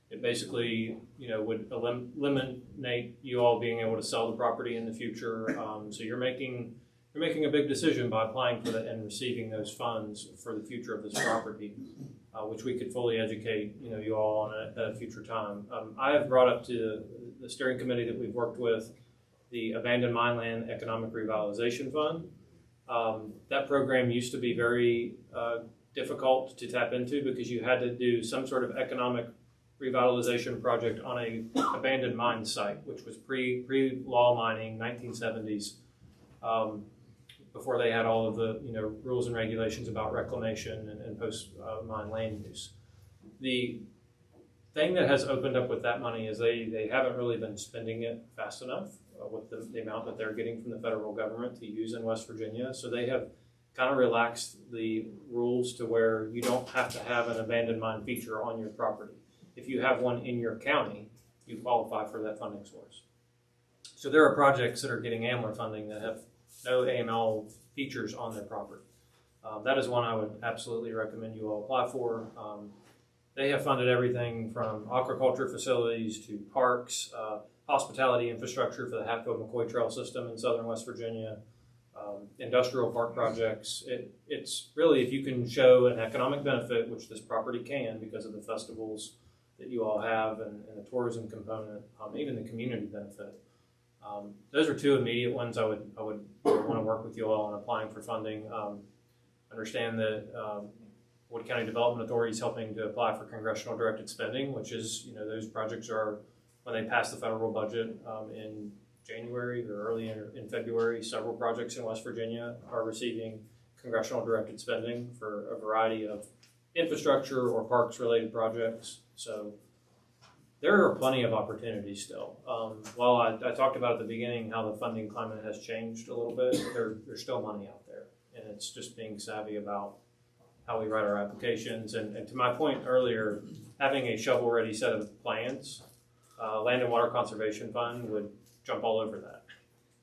It basically, would eliminate you all being able to sell the property in the future. So you're making a big decision by applying for that and receiving those funds for the future of this property, which we could fully educate you all on at a future time. I have brought up to the steering committee that we've worked with the Abandoned Mine Land Economic Revitalization Fund. That program used to be very difficult to tap into because you had to do some sort of economic revitalization project on a abandoned mine site, which was pre-law mining, 1970s. Before they had all of the rules and regulations about reclamation and post mine land use. The thing that has opened up with that money is they haven't really been spending it fast enough with the amount that they're getting from the federal government to use in West Virginia. So they have kind of relaxed the rules to where you don't have to have an abandoned mine feature on your property. If you have one in your county, you qualify for that funding source. So there are projects that are getting AMLR funding that have no AML features on their property. That is one I would absolutely recommend you all apply for. They have funded everything from aquaculture facilities to parks, hospitality infrastructure for the Hatfield-McCoy Trail system in southern West Virginia, industrial park projects. It's really, if you can show an economic benefit, which this property can because of the festivals that you all have and the tourism component, even the community benefit. Those are two immediate ones I would want to work with you all on applying for funding. Understand that Wood County Development Authority is helping to apply for congressional directed spending, which is, those projects are, when they pass the federal budget in January or early in February, several projects in West Virginia are receiving congressional directed spending for a variety of infrastructure or parks related projects. So there are plenty of opportunities still. While I talked about at the beginning how the funding climate has changed a little bit, there's still money out there, and it's just being savvy about how we write our applications. And to my point earlier, having a shovel-ready set of plans, Land and Water Conservation Fund would jump all over that.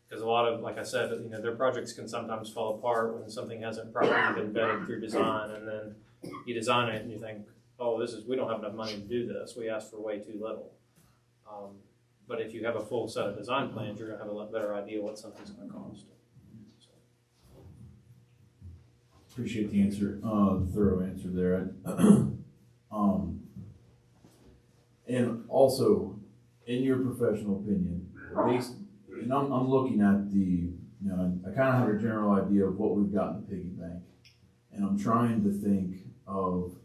Because a lot of, like I said, their projects can sometimes fall apart when something hasn't properly been vetted through design, and then you design it and you think, oh, we don't have enough money to do this. We asked for way too little. But if you have a full set of design plans, you're going to have a lot better idea what something's going to cost. Appreciate the answer, thorough answer there. And also, in your professional opinion, and I'm looking at I kind of have a general idea of what we've got in the piggy bank, and I'm trying to think of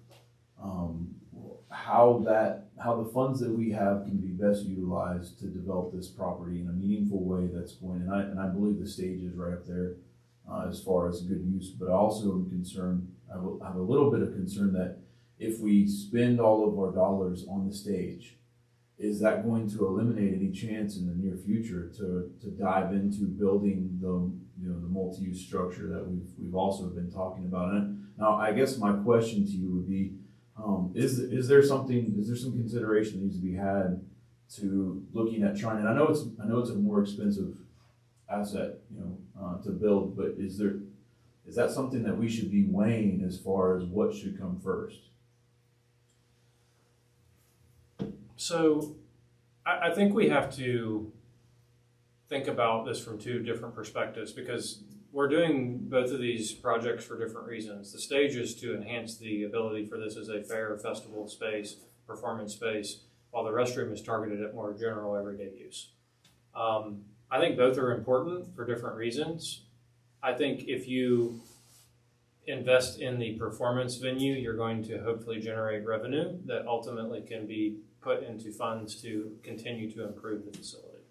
how the funds that we have can be best utilized to develop this property in a meaningful way that's going, and I believe the stage is right up there as far as good use, but I also am concerned, I have a little bit of concern that if we spend all of our dollars on the stage, is that going to eliminate any chance in the near future to dive into building the multi-use structure that we've also been talking about? And now, I guess my question to you would be, is there some consideration that needs to be had to looking at trying? And I know it's a more expensive asset, to build, but is that something that we should be weighing as far as what should come first? So I think we have to think about this from two different perspectives, because we're doing both of these projects for different reasons. The stage is to enhance the ability for this as a fair festival space, performance space, while the restroom is targeted at more general everyday use. I think both are important for different reasons. I think if you invest in the performance venue, you're going to hopefully generate revenue that ultimately can be put into funds to continue to improve the facility.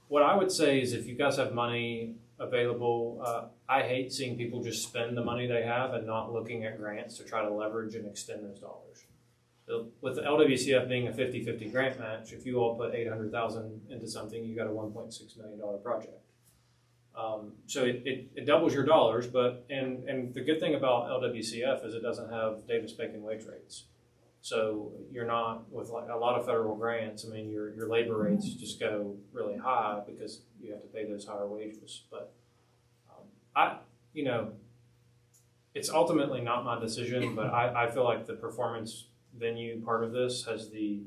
What I would say is, if you guys have money available, I hate seeing people just spend the money they have and not looking at grants to try to leverage and extend those dollars. With the LWCF being a 50-50 grant match, if you all put $800,000 into something, you got a $1.6 million project. So it doubles your dollars, but and the good thing about LWCF is it doesn't have Davis-Bacon wage rates. So you're not, with like a lot of federal grants, I mean, your labor rates just go really high because you have to pay those higher wages. But it's ultimately not my decision, but I feel like the performance venue part of this has the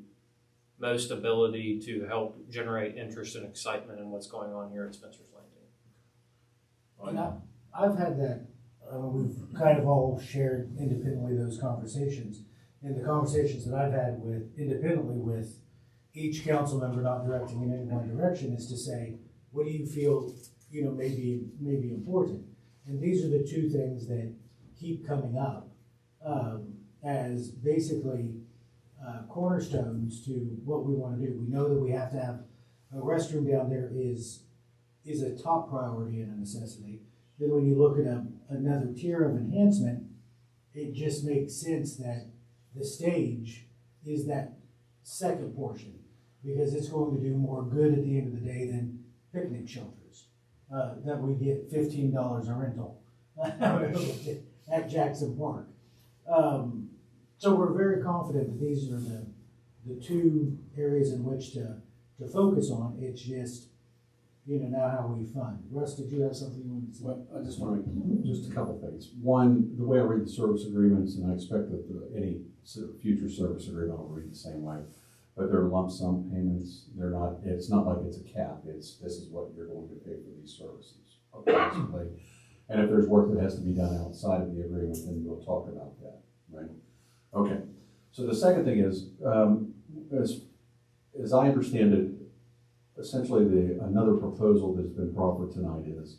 most ability to help generate interest and excitement in what's going on here at Spencer's Landing. And I've had that, we've kind of all shared independently those conversations. And the conversations that I've had independently with each council member, not directing in any one direction, is to say, what do you feel, may be important? And these are the two things that keep coming up as basically cornerstones to what we want to do. We know that we have to have a restroom down there is a top priority and a necessity. Then when you look at another tier of enhancement, it just makes sense that the stage is that second portion, because it's going to do more good at the end of the day than picnic shelters that we get $15 a rental at Jackson Park. So we're very confident that these are the two areas in which to focus on. It's just, now how we fund. Russ, did you have something you wanted to say? Well, I just want to, just a couple things. One, the way I read the service agreements, and I expect that any future service agreement will read the same way, but they're lump sum payments. It's not like it's a cap. This is what you're going to pay for these services, basically. And if there's work that has to be done outside of the agreement, then we'll talk about that, right? Okay. So the second thing is, as I understand it, essentially another proposal that's been proffered tonight is,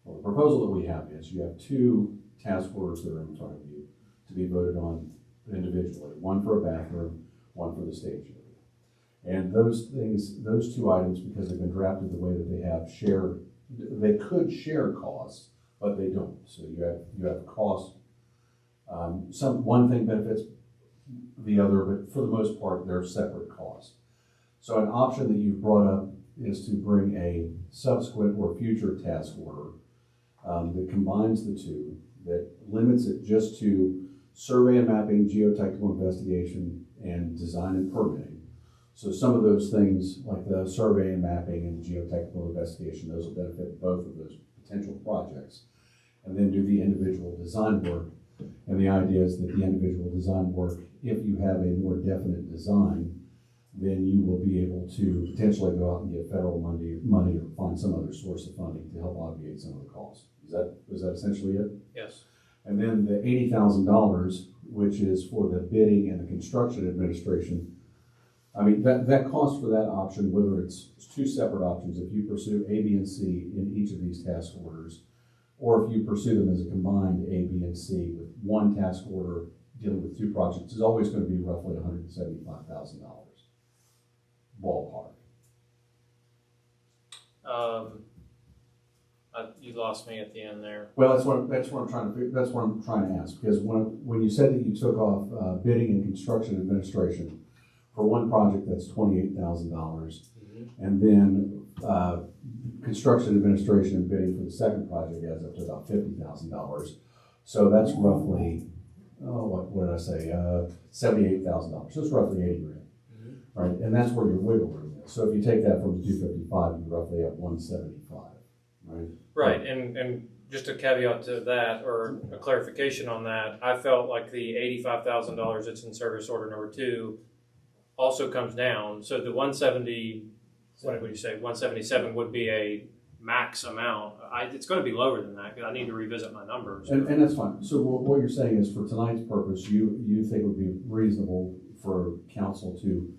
well, the proposal that we have is you have two task orders that are in front of you to be voted on individually, one for a bathroom, one for the stage area. And those things, those two items, because they've been drafted the way that they have, they could share costs, but they don't. So you have costs. One thing benefits the other, but for the most part, they're separate costs. So an option that you've brought up is to bring a subsequent or future task order that combines the two, that limits it just to survey and mapping, geotechnical investigation, and design and permitting. So some of those things, like the survey and mapping and geotechnical investigation, those will benefit both of those potential projects. And then do the individual design work. And the idea is that the individual design work, if you have a more definite design, then you will be able to potentially go out and get federal money or find some other source of funding to help obviate some of the costs. Is that essentially it? Yes. And then the $80,000, which is for the bidding and the construction administration, I mean, that cost for that option, whether it's two separate options, if you pursue A, B, and C in each of these task orders, or if you pursue them as a combined A, B, and C with one task order dealing with two projects, is always going to be roughly $175,000. Ballpark. You lost me at the end there. Well, that's what I'm trying to ask, because when you said that you took off bidding and construction administration for one project, that's $28,000, and then construction administration and bidding for the second project adds up to about $50,000. So that's roughly, what did I say? $78,000. So it's roughly $80,000, right? And that's where your wiggle room is. So if you take that from the 255, you're roughly at 175, right? Right, and just a caveat to that, or a clarification on that, I felt like the $85,000 that's in service order number 2 also comes down. So the 170, what would you say, 177 would be a max amount. It's going to be lower than that because I need to revisit my numbers. And that's fine. So what you're saying is, for tonight's purpose, you think it would be reasonable for council to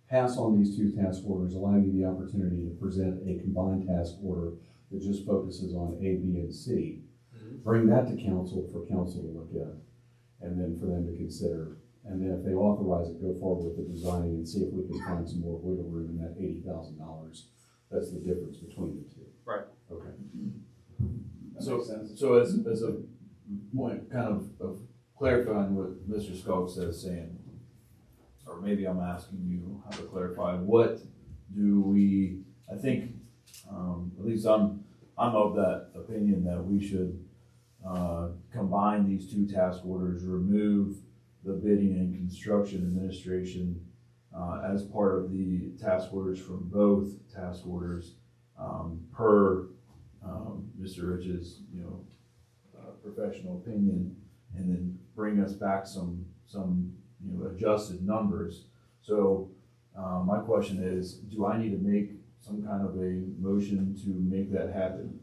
pass on these two task orders, allowing you the opportunity to present a combined task order that just focuses on A, B, and C. Bring that to council for council to look at, and then for them to consider. And then if they authorize it, go forward with the designing and see if we can find some more wiggle room in that $80,000. That's the difference between the two. Right. Okay. So as a point kind of clarifying what Mr. Skoggs is saying, or maybe I'm asking you how to clarify, what do we, I think, at least I'm of that opinion that we should combine these two task orders, remove the bidding and construction administration as part of the task orders from both task orders per Mr. Rich's, professional opinion, and then bring us back some adjusted numbers. So my question is, do I need to make some kind of a motion to make that happen?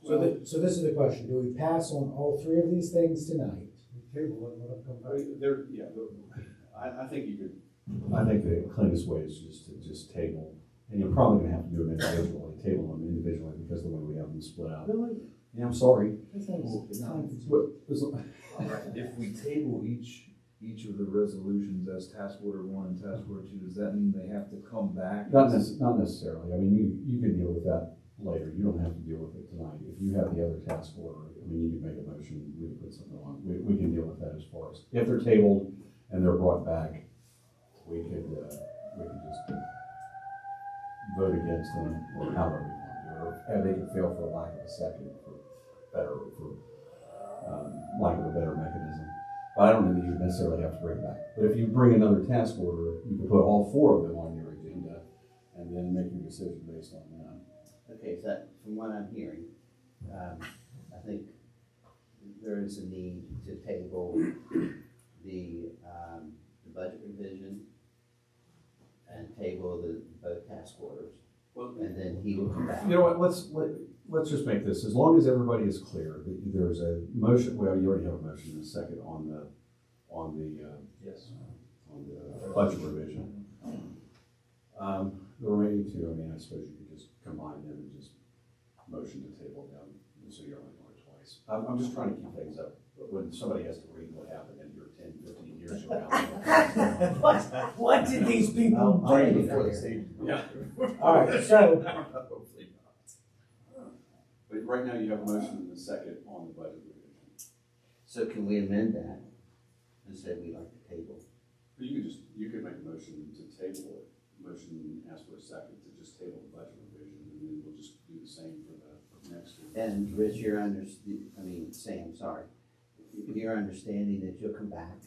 So this is the question: do we pass on all three of these things tonight? I think you could. I think the cleanest way is just table, and you're probably going to have to do them individually. Table them individually because of the way we have them split out. Really? Yeah, I'm sorry. If we table each of the resolutions as task order 1 and task order 2, does that mean they have to come back? Not necessarily. I mean, you can deal with that later. You don't have to deal with it tonight. If you have the other task order, I mean, you can make a motion, we can put something on. We can deal with that as far as, if they're tabled and they're brought back, we could just vote against them, or however we want to, or they could fail for lack of a second, lack of a better mechanism. But I don't think you necessarily have to bring it back. But if you bring another task order, you can put all 4 of them on your agenda and then make your decision based on that. Okay, so that, from what I'm hearing, I think there is a need to table the budget revision and table both task orders, and then he will come back. You know what? Let's just make this, as long as everybody is clear that there's a motion. Well, you already have a motion in a second on the budget revision. The remaining 2, I mean, I suppose you could just combine them and just motion to table them, so you're only doing it twice. I'm just trying to keep things up. When somebody has to read what happened in here 10, 15 years ago. What did these people I'll read do? before the stage. Yeah. All right, so Hopefully not. But right now you have a motion and a second on the budget revision. So can we amend that and say we'd like to table? You could make a motion to table it, motion ask for a second to just table the budget revision, and then we'll just do the same for the next one. And Rich, Sam, sorry. Your understanding that you'll come back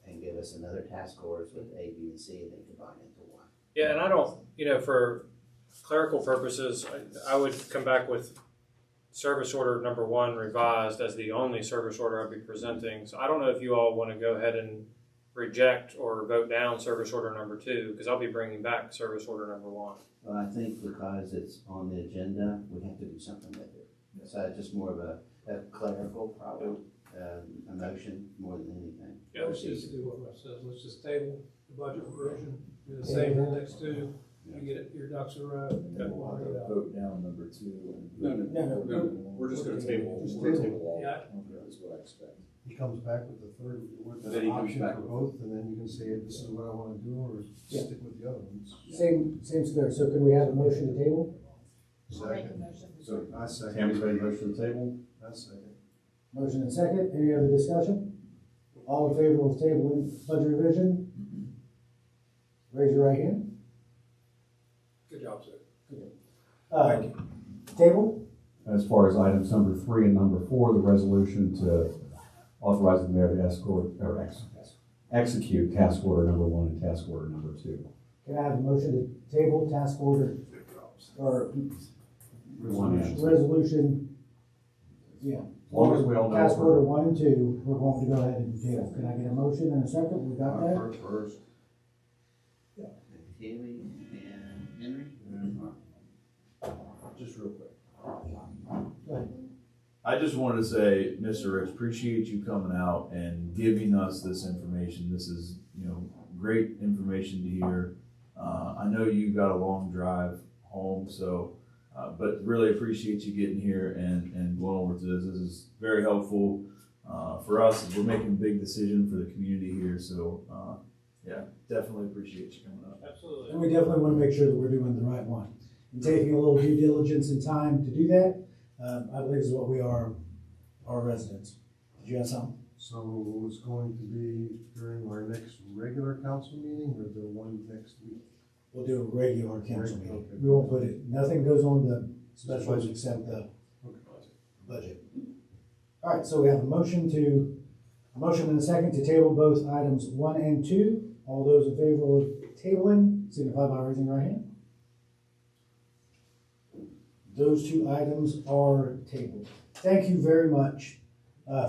and give us another task force with A, B, and C, and then combine into one. Yeah, and I don't, for clerical purposes, I would come back with service order number 1 revised as the only service order I'd be presenting. So I don't know if you all want to go ahead and reject or vote down service order number 2, because I'll be bringing back service order number 1. Well, I think because it's on the agenda, we have to do something with it. So it's just more of a clerical problem, a motion more than anything. Yeah, let's just do what Russ says, let's just table the budget revision, do the same for the next 2, you get your ducks in a row. and then we'll work it out. Vote down number 2. No, we're just gonna table all. Yeah. That's what I expect. He comes back with the third, with Then the he comes option back for with- both, and then you can say, this is what I wanna do, or Yeah. stick with the other ones. same scenario. So can we have a motion to table? I'll make a Second. motion. So I second. Tammy's made a motion to the table. I second. Motion and second. Any other discussion? All in favor of tabling budget revision? Raise your right hand. Good job, sir. Table? As far as items number 3 and number 4, the resolution to authorize the mayor to execute task order number 1 and task order number 2. Can I have a motion to table task order or resolution? Yeah. As long as we all know. Task order 1 and 2, we're going to go ahead and table. Can I get a motion and a second? We got that? First. Tammy and Henry? Just real quick. Go ahead. I just wanted to say, Mr. Rich, appreciate you coming out and giving us this information. This is, great information to hear. I know you got a long drive home, so, but really appreciate you getting here and going over to this. This is very helpful for us as we're making a big decision for the community here. So, definitely appreciate you coming up. Absolutely. And we definitely want to make sure that we're doing the right one. And taking a little due diligence and time to do that, I believe is what we are, our residents. Did you have something? So it's going to be during our next regular council meeting, or the one next week? We'll do a regular council meeting. Okay. We won't put it, nothing goes on the specials except the budget. All right, so we have a motion and a second to table both items 1 and 2. All those in favor of tabling, signify by raising your right hand. Those 2 items are tabled. Thank you very much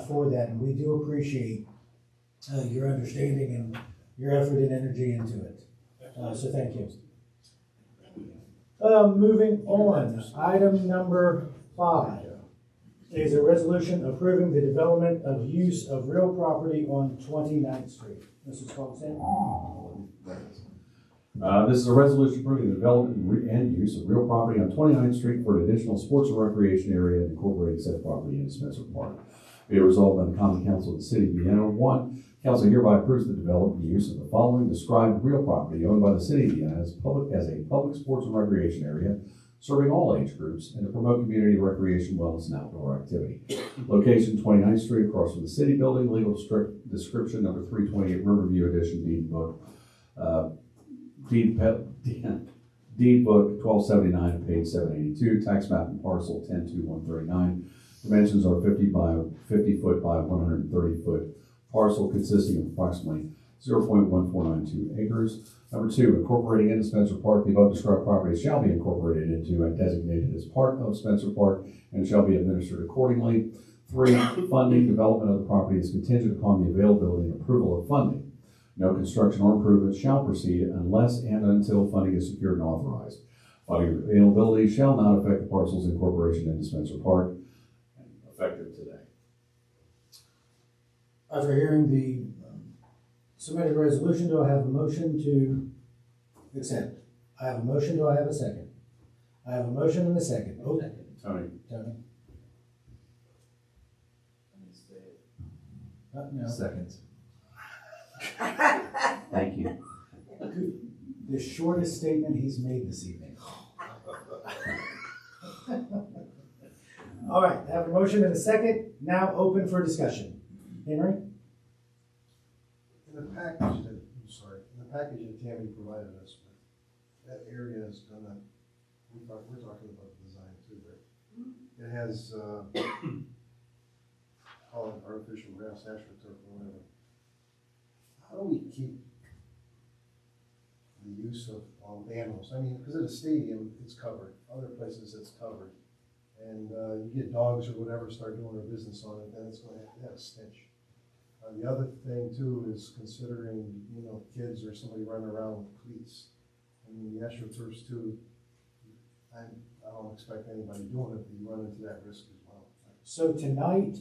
for that, and we do appreciate your understanding and your effort and energy into it. So thank you. Moving on, item number 5 is a resolution approving the development of use of real property on 29th Street. Mr. Swanson? This is a resolution approving the development and use of real property on 29th Street for an additional sports and recreation area and incorporating said property into Spencer Park. Be it resolved by the Common Council of the City of Vienna. 1, council hereby approves the development and use of the following described real property owned by the City of Vienna as a public sports and recreation area serving all age groups and to promote community recreation, wellness, and outdoor activity. Location 29th Street across from the City Building. Legal description number 328 Riverview Edition deed book. Deed book 1279 page 782, tax map and parcel 102139. Dimensions are 50 foot by 130 foot. Parcel consisting of approximately 0.1492 acres. Number 2, incorporating into Spencer Park. The above described property shall be incorporated into and designated as part of Spencer Park and shall be administered accordingly. 3, funding development of the property is contingent upon the availability and approval of funding. No construction or improvements shall proceed unless and until funding is secured and authorized. Funding availability shall not affect the parcel's incorporation into Spencer Park. And effective today. After hearing the submitted resolution, do I have a motion to accept? I have a motion. Do I have a second? I have a motion and a second. Oh, Tony. Tony. No. Second. Thank you. The shortest statement he's made this evening. All right, I have a motion and a second, now open for discussion. Henry? In the package that, in the package that Tammy provided us with, that area is gonna, we're talking about the design too, right? It has, call it artificial grass, astroturf or whatever. How do we keep the use of animals? I mean, because at a stadium, it's covered, other places it's covered. And you get dogs or whatever start doing their business on it, then it's going to have a stench. The other thing too is considering, kids or somebody running around with cleats. I mean, the astroturfs too, I don't expect anybody doing it, but you run into that risk as well. So tonight,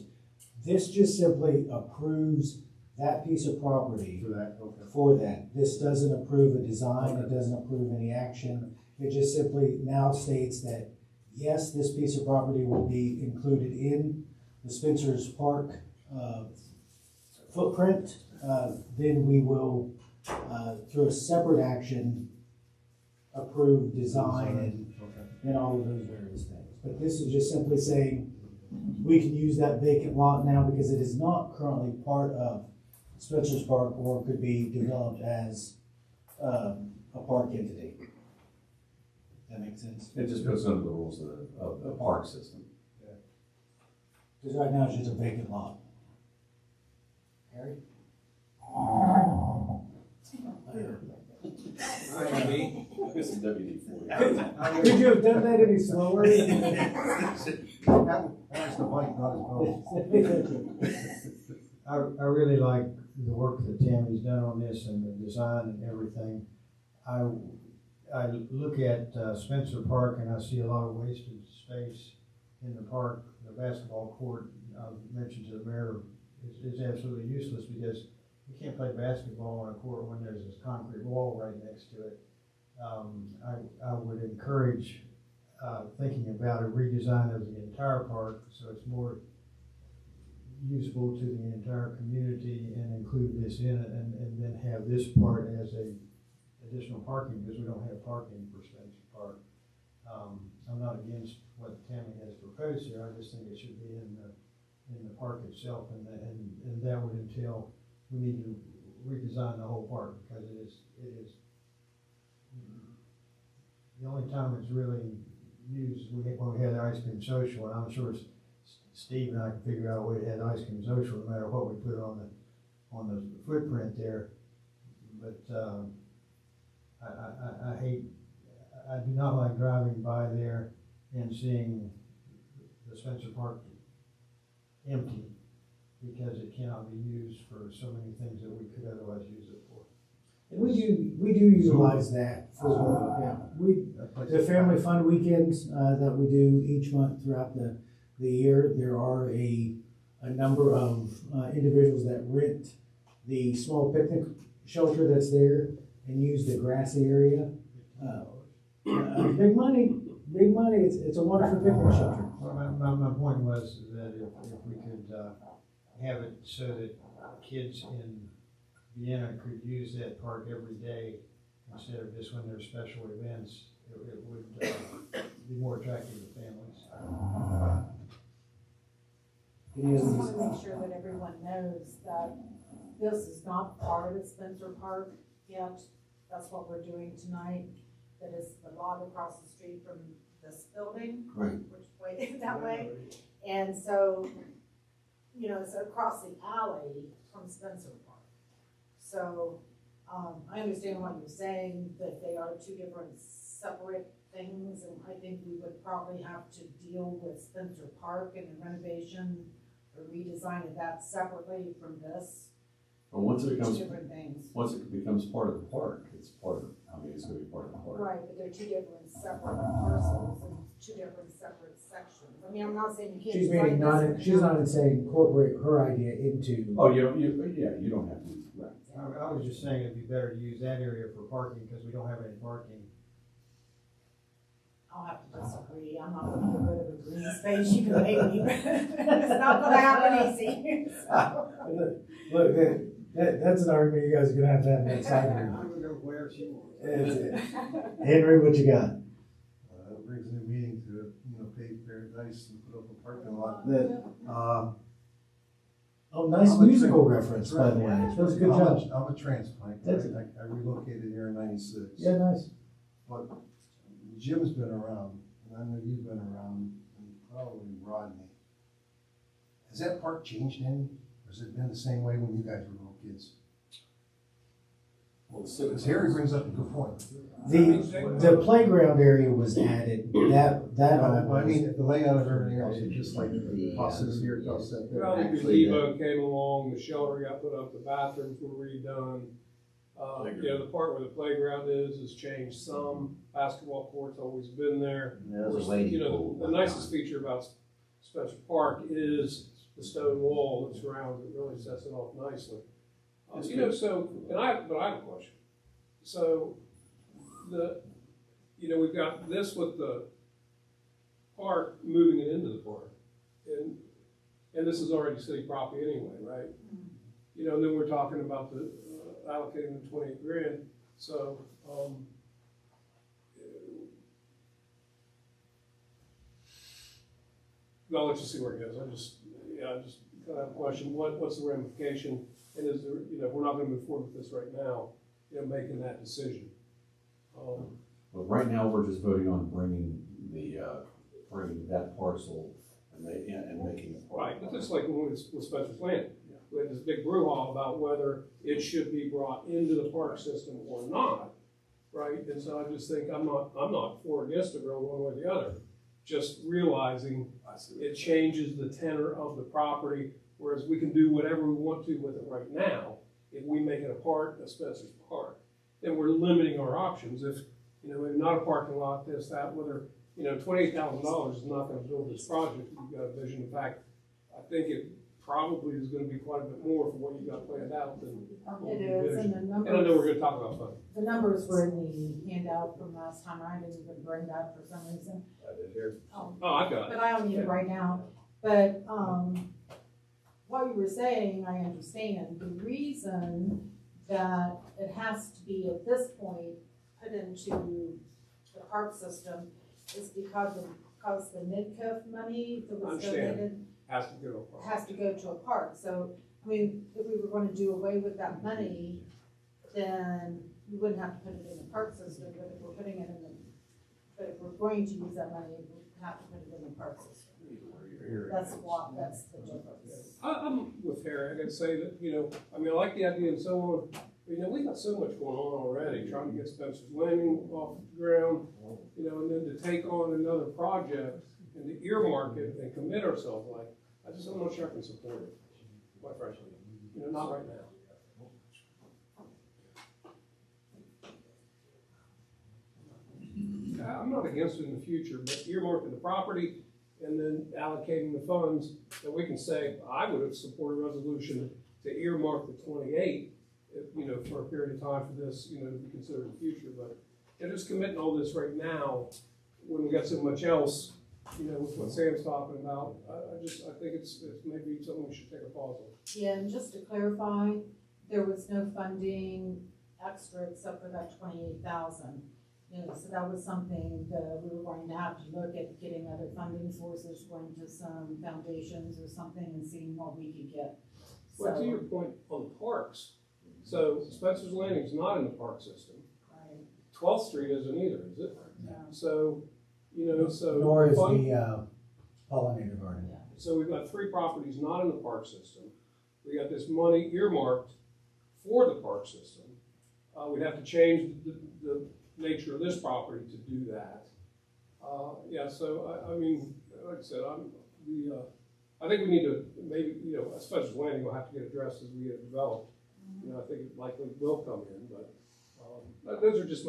this just simply approves that piece of property For that, okay. for that. This doesn't approve a design, it doesn't approve any action. It just simply now states that, yes, this piece of property will be included in the Spencer's Park footprint. Then we will, through a separate action, approve design and all of those various things. But this is just simply saying we can use that vacant lot now because it is not currently part of Spencer's Park or could be developed as a park entity. That makes sense? It just goes under the rules of the park system. Because right now it's just a vacant lot. Harry? This is WD-40. Could you have done that any slower? That's the bite, not his nose. I really like the work that Tammy's done on this and the design and everything. I look at Spencer Park and I see a lot of wasted space in the park. The basketball court, I mentioned to the mayor, is absolutely useless because you can't play basketball on a court when there's this concrete wall right next to it. I would encourage thinking about a redesign of the entire park so it's more usable to the entire community and include this in it and then have this part as a additional parking because we don't have parking for Spencer Park. I'm not against what Tammy has proposed here. I just think it should be in the park itself, and that would entail we need to redesign the whole park because it is the only time it's really used when we had the ice cream social, and I'm sure Steve and I can figure out a way to have ice cream social no matter what we put on the footprint there, but. I do not like driving by there and seeing the Spencer Park empty because it cannot be used for so many things that we could otherwise use it for. And we do utilize that for, the family fun weekends that we do each month throughout the year. There are a number of individuals that rent the small picnic shelter that's there and use the grassy area. Big money. It's a wonderful picnic shelter. Well, my point was that if we could have it so that kids in Vienna could use that park every day instead of just when there's special events, it would be more attractive to families. I just want to make sure that everyone knows that this is not part of Spencer Park yet. That's what we're doing tonight. That is the lot across the street from this building. Right. Which way, that way. And so, it's across the alley from Spencer Park. So, I understand what you're saying, that they are two different separate things, and I think we would probably have to deal with Spencer Park and the renovation or redesign of that separately from this. But once it Two different things. once it becomes part of the park, it's part of, it's gonna be part of the park. Right, but they're two different separate parcels and two different separate sections. I mean, I'm not saying you can't. She's meaning she's not saying incorporate her idea into. Oh, you don't have to, right. I was just saying it'd be better to use that area for parking because we don't have any parking. I'll have to disagree. I'm not gonna get rid of a green space. You can make me. It's not gonna happen easy. Look, that's an argument you guys are gonna have next time. I'm gonna go where she wants. Henry, what you got? That brings the meeting to, pave paradise and put up a parking lot. Oh, nice I'm a musical tran- reference, by the way. That was a good I'm job. I'm a transplant. That's- I relocated here in '96. Yeah, nice. But Jim's been around, and I know you've been around, and probably Rodney. Has that park changed any, or has it been the same way when you guys were little kids? Because Harry brings up a good point. The playground area was added, that I mean, the layout of everything else, it's just like The, process here, process there. Well, the Actually, gazebo came along, the shelter got put up, the bathrooms were redone. The part where the playground is changed some. Basketball court's always been there. There's a wading pool. The nicest feature about Spencer Park is the stone wall that surrounds it, really sets it off nicely. But I have a question. So, we've got this with the park, moving it into the park. And this is already city property anyway, right? And then we're talking about the allocating the 28 grand. So, I'll let you see where it goes. I just kind of have a question. What's the ramification? And is there, if we're not going to move forward with this right now, making that decision. But right now, we're just voting on bringing that parcel And making it part. Right, but just like when we with Spencer's Land, we had this big brouhaha about whether it should be brought into the park system or not, right? And so I just think I'm not for or against it, or one way or the other. Just realizing it changes the tenor of the property, whereas we can do whatever we want to with it right now. If we make it a part of Spencer's Park, then we're limiting our options. If, maybe not a parking lot, this, that, whether, $28,000 is not gonna build this project. You've got a vision. In fact, I think it probably is gonna be quite a bit more for what you got planned out than what It we is, and envisioned. the And I know numbers, we're gonna talk about funding. the numbers were in the handout from last time. I didn't even bring that for some reason. I did here. Oh, I've got it. But I don't need it right now. But, what you were saying, I understand. The reason that it has to be at this point put into the park system is because the Midcoast money that was Understand. donated Has to go to a park. has to go to a park. So, I mean, if we were gonna do away with that money, then we wouldn't have to put it in the park system, but if we're putting it in the, but if we're going to use that money, we have to put it in the park system. That's the difference. I'm with Harry. I gotta say that, I like the idea and so on. We got so much going on already, trying to get Spencer's Landing off the ground, and then to take on another project and to earmark it and commit ourselves I'm not sure I can support it, quite frankly. Not right now. I'm not against it in the future, but earmarking the property and then allocating the funds that we can say, I would have supported a resolution to earmark the 28, for a period of time for this, to be considered in the future. But just committing all this right now, when we got so much else, with what Sam's talking about, I think it's maybe something we should take a pause on. Yeah, and just to clarify, there was no funding extra except for that 28,000. So that was something that we were going to have to look at, getting other funding sources, going to some foundations or something and seeing what we could get. Well, to your point on the parks, so Spencer's Landing is not in the park system. Right. 12th Street isn't either, is it? No. So, Nor is fund- the pollinator garden. So we've got 3 properties not in the park system. We got this money earmarked for the park system. We'd have to change the nature of this property to do that. So like I said, I think we need to maybe, Spencer's Landing will have to get addressed as we get it developed. I think it likely will come in, but those are just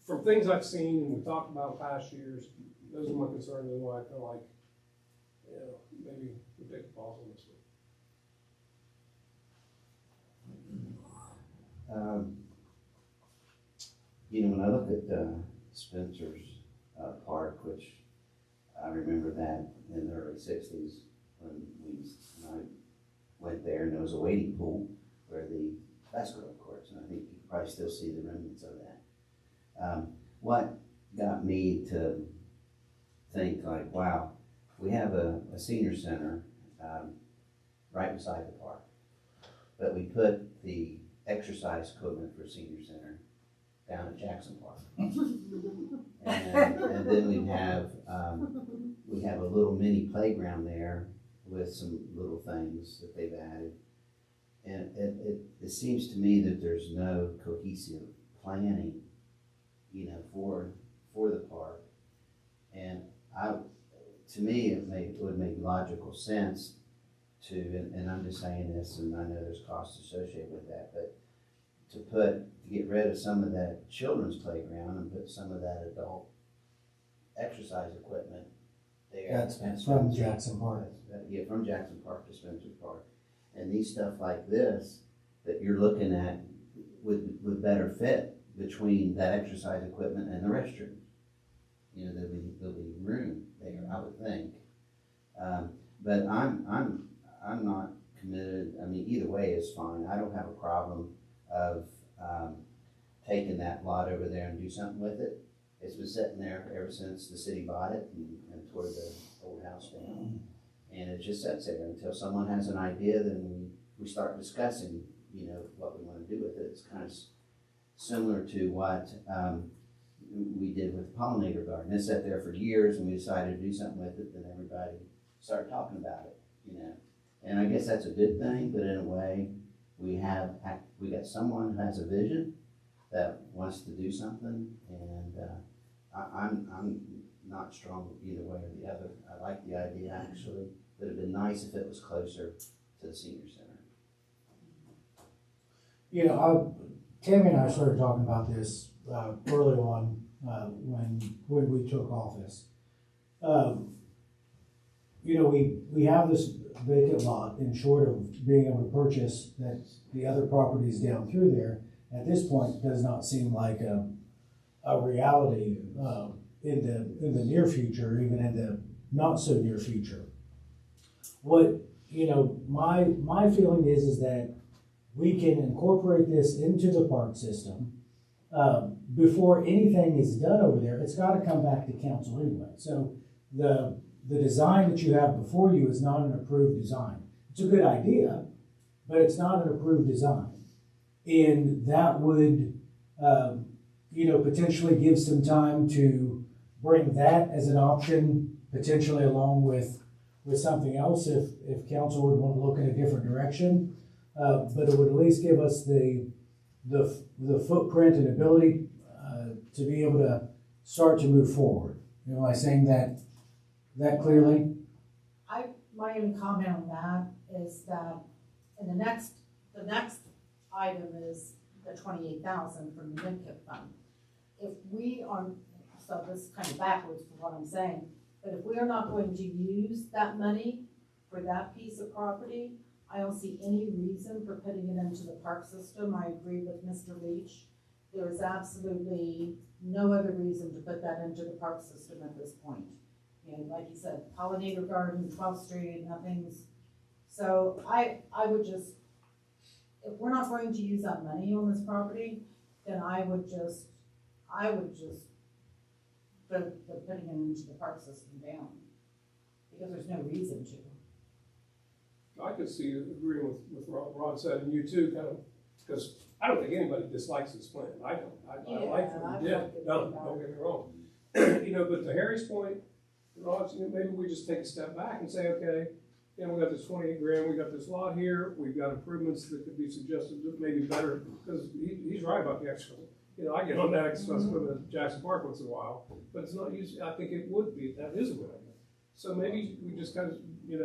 from things I've seen and we talked about past years, those are my concerns and why I feel like, maybe we take a pause on this one. When I look at Spencer's park, which I remember that in the early '60s when I went there, and there was a wading pool where the basketball courts, and I think you can probably still see the remnants of that. What got me to think like, wow, we have a senior center right beside the park, but we put the exercise equipment for senior center down at Jackson Park. and then we have a little mini playground there with some little things that they've added. And it seems to me that there's no cohesive planning, for the park. And to me, it would make logical sense to, and I'm just saying this, and I know there's costs associated with that, but to get rid of some of that children's playground and put some of that adult exercise equipment there. That's from Jackson Park. Yeah, from Jackson Park to Spencer Park. And these stuff like this that you're looking at would better fit between that exercise equipment and the restroom. There'll be room there, I would think. But I'm not committed. I mean, either way is fine. I don't have a problem of taking that lot over there and do something with it. It's been sitting there ever since the city bought it and tore the old house down. And it just sits there until someone has an idea, then we start discussing, what we want to do with it. It's kind of similar to what we did with the pollinator garden. It sat there for years and we decided to do something with it, then everybody started talking about it, And I guess that's a good thing, but in a way, we got someone who has a vision that wants to do something, and I'm not strong either way or the other. I like the idea actually, but it'd been nice if it was closer to the senior center. Tammy and I started talking about this early on when we took office. We have this vacant lot, and short of being able to purchase the other properties down through there, at this point does not seem like a reality in the near future, even in the not so near future. What my feeling is that we can incorporate this into the park system before anything is done over there. It's got to come back to council anyway. So the design that you have before you is not an approved design. It's a good idea, but it's not an approved design. And that would, potentially give some time to bring that as an option, potentially along with something else if council would want to look in a different direction. But it would at least give us the footprint and ability to be able to start to move forward. Am I saying that clearly? My only comment on that is that in the next item is the 28,000 from the MidCap fund. If we are, so this is kind of backwards from what I'm saying, but if we are not going to use that money for that piece of property, I don't see any reason for putting it into the park system. I agree with Mr. Leach. There is absolutely no other reason to put that into the park system at this point. Like you said, pollinator garden, 12th Street, nothing's. So I would just, if we're not going to use that money on this property, then I would just put putting it into the park system down, because there's no reason to. I could see agreeing with what Rod said, and you too, kind of, because I don't think anybody dislikes this plan. I don't. I like what we did. Don't get me wrong. But to Harry's point, Rod, maybe we just take a step back and say, okay, we got this 28 grand, we got this lot here, we've got improvements that could be suggested, maybe better, because he's right about the extra. I get on that exercise equipment at Jackson Park once in a while, but it's not usually. I think it would be. That is a good idea. So maybe we just kind of,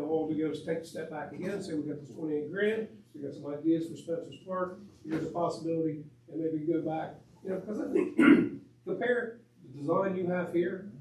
all together take a step back again and say we got this 28 grand, we got some ideas for Spencer's Park, here's a possibility, and maybe go back, because I think compare the design you have here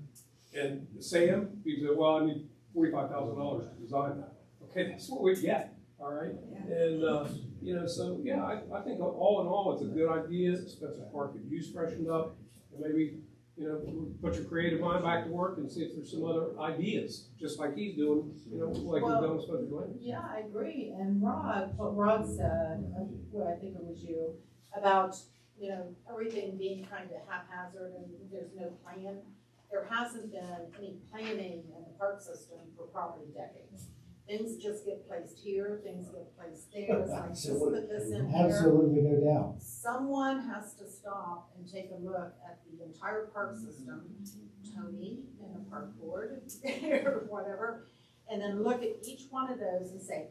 and Sam, you say, well, I need $45,000 to design that. Okay, that's what we get, all right? Yeah. And, so yeah, I think all in all, it's a good idea. Spencer Park could use freshened up, and maybe you know, put your creative mind back to work and see if there's some other ideas, just like he's doing, you know, like he's done with Spencer's Landing. Yeah, I agree, and what Rod said, well, I think it was you, about, you know, everything being kind of haphazard and there's no plan. There hasn't been any planning in the park system for probably decades. Things just get placed here, things get placed there, it's like, just put this in here. Absolutely, no doubt. Someone has to stop and take a look at the entire park system, Tony and the park board, or whatever, and then look at each one of those and say,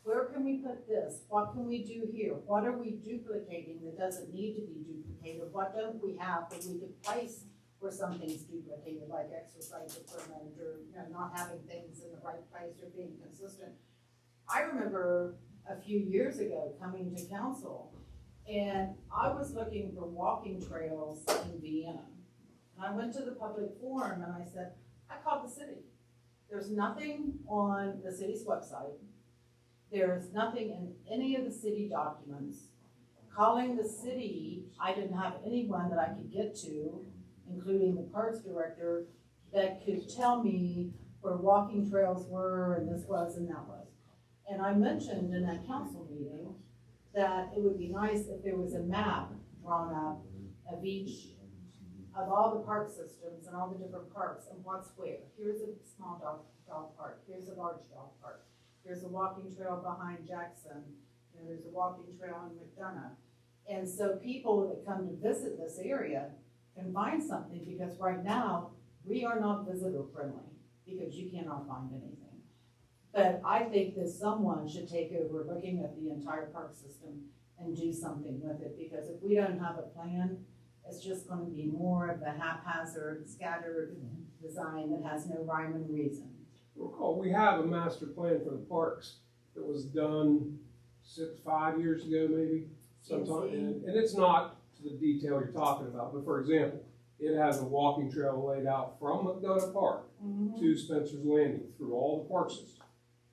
where can we put this? What can we do here? What are we duplicating that doesn't need to be duplicated? What don't we have that we could place where something's duplicated, like exercise equipment, or, you know, not having things in the right place or being consistent? I remember a few years ago coming to council, and I was looking for walking trails in Vienna. And I went to the public forum and I said, I called the city. There's nothing on the city's website. There's nothing in any of the city documents. Calling the city, I didn't have anyone that I could get to, including the parks director, that could tell me where walking trails were and this was and that was. And I mentioned in that council meeting that it would be nice if there was a map drawn up of each, of all the park systems and all the different parks and what's where. Here's a small dog park, here's a large dog park, there's a walking trail behind Jackson, you know, there's a walking trail in McDonough. And so people that come to visit this area can find something, because right now, we are not visitor friendly, because you cannot find anything. But I think that someone should take over looking at the entire park system and do something with it, because if we don't have a plan, it's just gonna be more of a haphazard, scattered design that has no rhyme and reason. Recall, we have a master plan for the parks that was done 5 years ago, maybe, sometime, and it's not to the detail you're talking about, but for example, it has a walking trail laid out from McDonough Park to Spencer's Landing through all the park systems.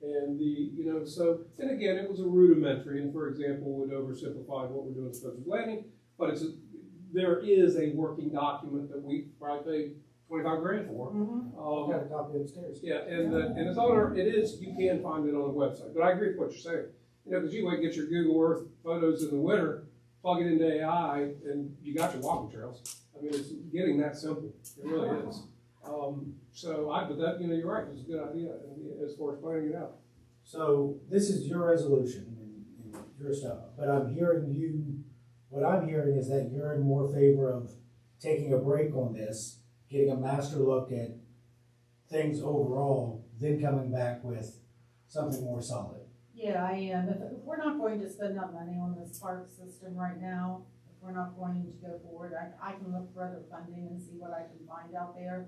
And you know, so, and again, it was a rudimentary, and for example, would oversimplify what we're doing at Spencer's Landing, but there is a working document that we probably paid 25 grand for. Got a copy upstairs. Yeah, and it's on our, you can find it on the website, but I agree with what you're saying. You know, because you might get your Google Earth photos in the winter, plug it into AI, and you got your walking trails. I mean, it's getting that simple. It really is. But that, you know, you're right. It's a good idea as far as planning it out. So this is your resolution and your stuff, but what I'm hearing is that you're in more favor of taking a break on this, getting a master look at things overall, then coming back with something more solid. Yeah, I am. If we're not going to spend that money on this park system right now, if we're not going to go forward, I can look for other funding and see what I can find out there.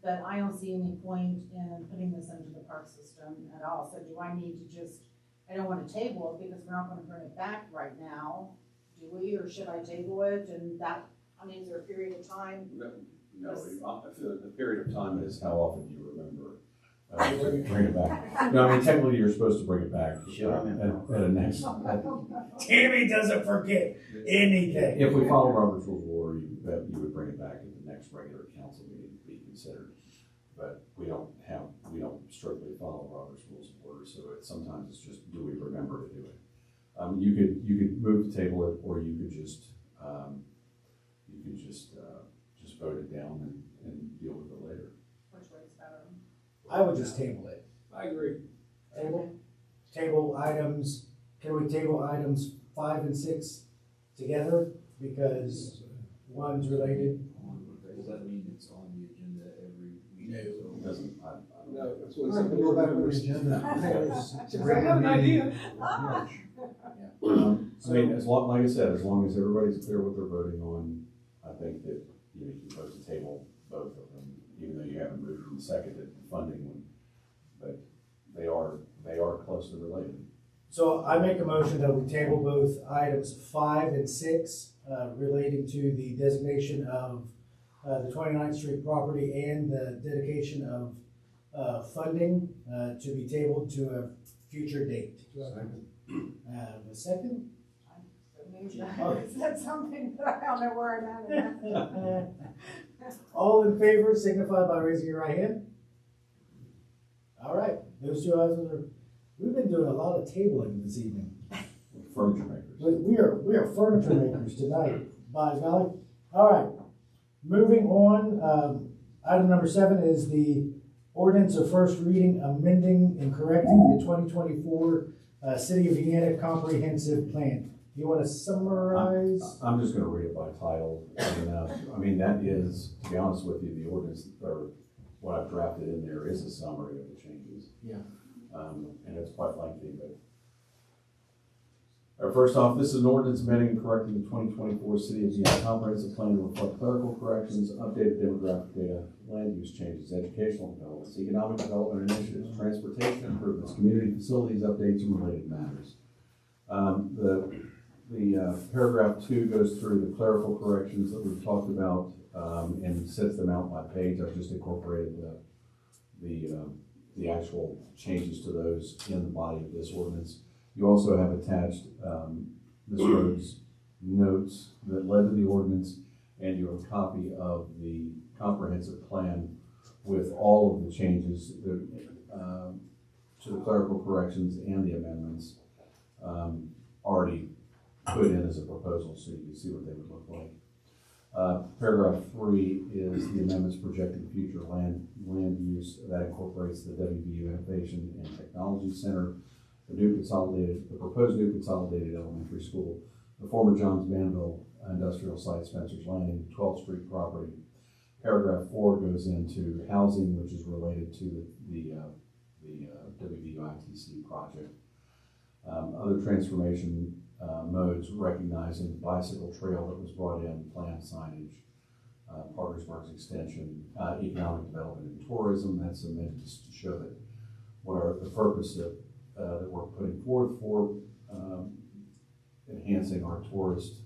But I don't see any point in putting this into the park system at all. So do I need to I don't want to table it because we're not going to bring it back right now, do we? Or should I table it? And is there a period of time? No, the period of time is How often do you remember? Bring it back. No, I mean, technically you're supposed to bring it back at a next. Tammy doesn't forget anything. If we follow Robert's Rules of Order, you would bring it back at the next regular council meeting to be considered. But we don't strictly follow Robert's Rules of Order, so sometimes it's just, do we remember to do it? You could move to table it, or you could just vote it down and deal with it later. Which way is better? I would just table it. I agree. Table items, can we table items 5 and 6 together? Because one's related. Does that mean it's on the agenda every week? No. It doesn't, No, that's what We're not gonna go back on the agenda. I have an idea. I mean, like I said, as long as everybody's clear what they're voting on, I think that you can vote to table both of them, even though you haven't moved and seconded the funding one. But they are closely related. So I make a motion that we table both items 5 and 6 relating to the designation of the 29th Street property and the dedication of funding to be tabled to a future date. A second? I said something, but I don't know where I'm at. All in favor signify by raising your right hand. All right, those two items are, we've been doing a lot of tabling this evening. Furniture makers. We are furniture makers tonight, by golly. All right, moving on, item number 7 is the ordinance of first reading amending and correcting the 2024 City of Vienna Comprehensive Plan. You want to summarize? I'm just gonna read it by title, and, I mean, that is, to be honest with you, the ordinance, or what I've drafted in there is a summary of the changes. Yeah. And it's quite lengthy, but. First off, this is an ordinance amending and correcting the 2024 City of Vienna Comprehensive Plan to reflect clerical corrections, updated demographic data, land use changes, educational developments, economic development initiatives, transportation improvements, community facilities updates, and related matters. The paragraph 2 goes through the clerical corrections that we've talked about and sets them out by page. I've just incorporated the actual changes to those in the body of this ordinance. You also have attached Ms. Rhodes' notes that led to the ordinance, and you have a copy of the comprehensive plan with all of the changes to the clerical corrections and the amendments already put in as a proposal, so you can see what they would look like. Paragraph 3 is the amendments projecting future land use that incorporates the WVU Innovation and Technology Center, the proposed new consolidated elementary school, the former Johns Manville industrial site, Spencer's Landing, 12th Street property. Paragraph 4 goes into housing, which is related to the WVU ITC project. Other transformation modes recognizing the bicycle trail that was brought in, planned signage, Parkersburg's extension, economic development and tourism. That's amended to show that what are the purpose that we're putting forth for enhancing our tourist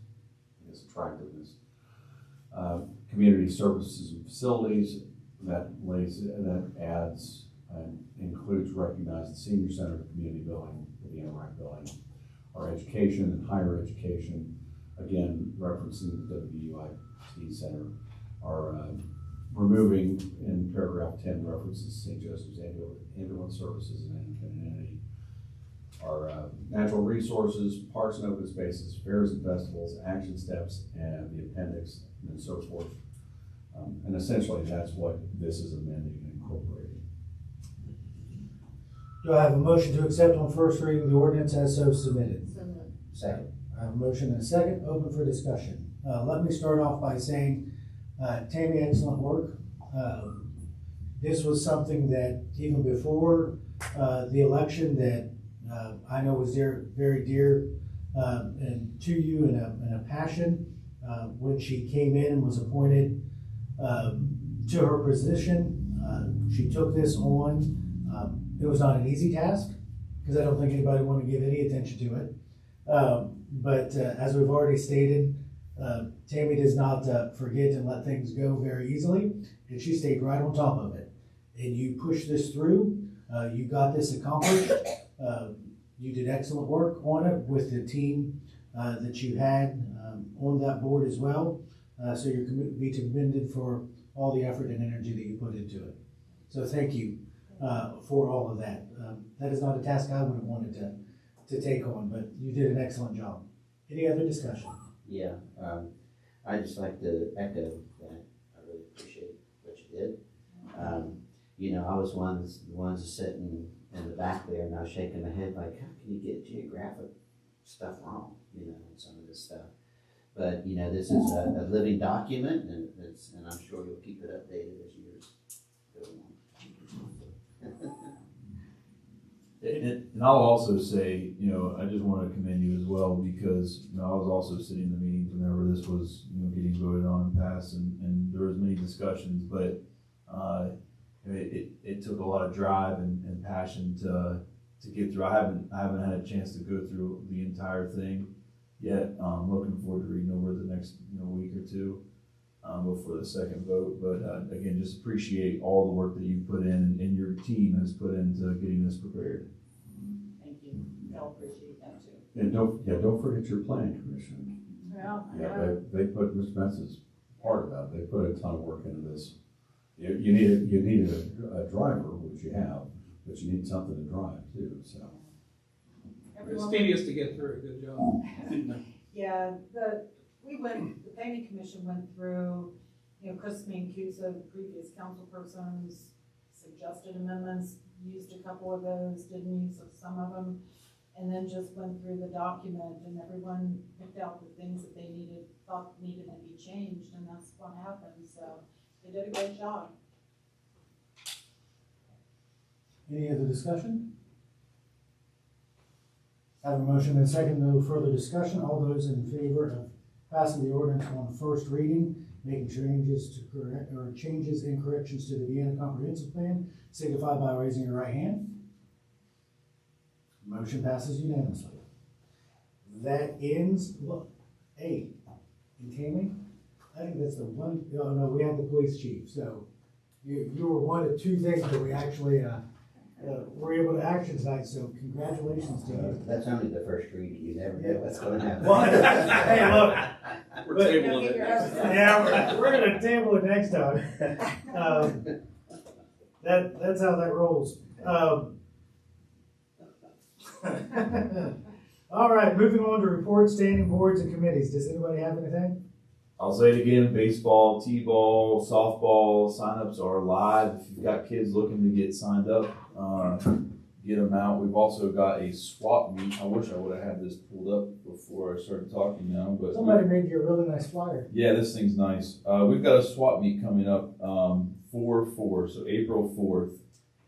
attractiveness. Community services and facilities, that adds and includes recognize the senior center, the community building, the Interact building. Our education and higher education, again referencing the WVU Center, are removing in paragraph 10 references St. Joseph's Ambulance Services and independent entity. Our natural resources, parks and open spaces, fairs and festivals, action steps, and the appendix, and so forth. And essentially that's what this is amending and incorporating. Do I have a motion to accept on first reading the ordinance as so submitted? Second. I have a motion and a second, open for discussion. Let me start off by saying, Tammy, excellent work. This was something that even before the election that I know was very dear and to you and a passion. When she came in and was appointed to her position, she took this on. It was not an easy task because I don't think anybody wanted to give any attention to it. But as we've already stated, Tammy does not forget and let things go very easily, and she stayed right on top of it. And you pushed this through. You got this accomplished. You did excellent work on it with the team that you had on that board as well. So you're be commended for all the effort and energy that you put into it. So thank you for all of that. That is not a task I would have wanted to take on, but you did an excellent job. Any other discussion? Yeah, I'd just like to echo that. I really appreciate what you did. You know, I was the ones sitting in the back there, and I was shaking my head like, how can you get geographic stuff wrong, you know, and some of this stuff. But, you know, this is a living document, and I'm sure you'll keep it updated as years go on. And I'll also say, you know, I just want to commend you as well, because, you know, I was also sitting in the meetings whenever this was, you know, getting voted on and passed, and there was many discussions, but it took a lot of drive and passion to get through. I haven't had a chance to go through the entire thing yet. I'm looking forward to reading over the next week or two before the second vote. But again, just appreciate all the work that you've put in and your team has put into getting this prepared. Thank you. I'll appreciate that too. And don't forget your planning commission. Well, Yeah, they put Ms. Spence's hard about it. They put a ton of work into this. You need a driver, which you have, but you need something to drive too, so. It's tedious to get through. Good job. Yeah, the planning commission went through, Chris Mancuso, the previous council person's suggested amendments, used a couple of those, didn't use some of them, and then just went through the document and everyone picked out the things that they thought needed to be changed, and that's what happened, so they did a great job. Any other discussion? I have a motion and a second, no further discussion. All those in favor of passing the ordinance on first reading, making changes and corrections to the Vienna Comprehensive Plan, signify by raising your right hand. Motion passes unanimously. That ends, A. And Tammy, I think that's the one, no, we had the police chief, so you were one of two things that we actually, were able to action tonight, so congratulations to you. That's only the first reading, you never know what's gonna happen. Well, hey, look. We're tabling it. Yeah, we're gonna table it next time. That's how that rolls. All right, moving on to reports, standing boards and committees. Does anybody have anything? I'll say it again, baseball, t-ball, softball, signups are live. If you've got kids looking to get signed up, get them out. We've also got a swap meet. I wish I would have had this pulled up before I started talking now, but Somebody made you a really nice flyer. yeah, this thing's nice. We've got a swap meet coming up 4/4, so April 4th.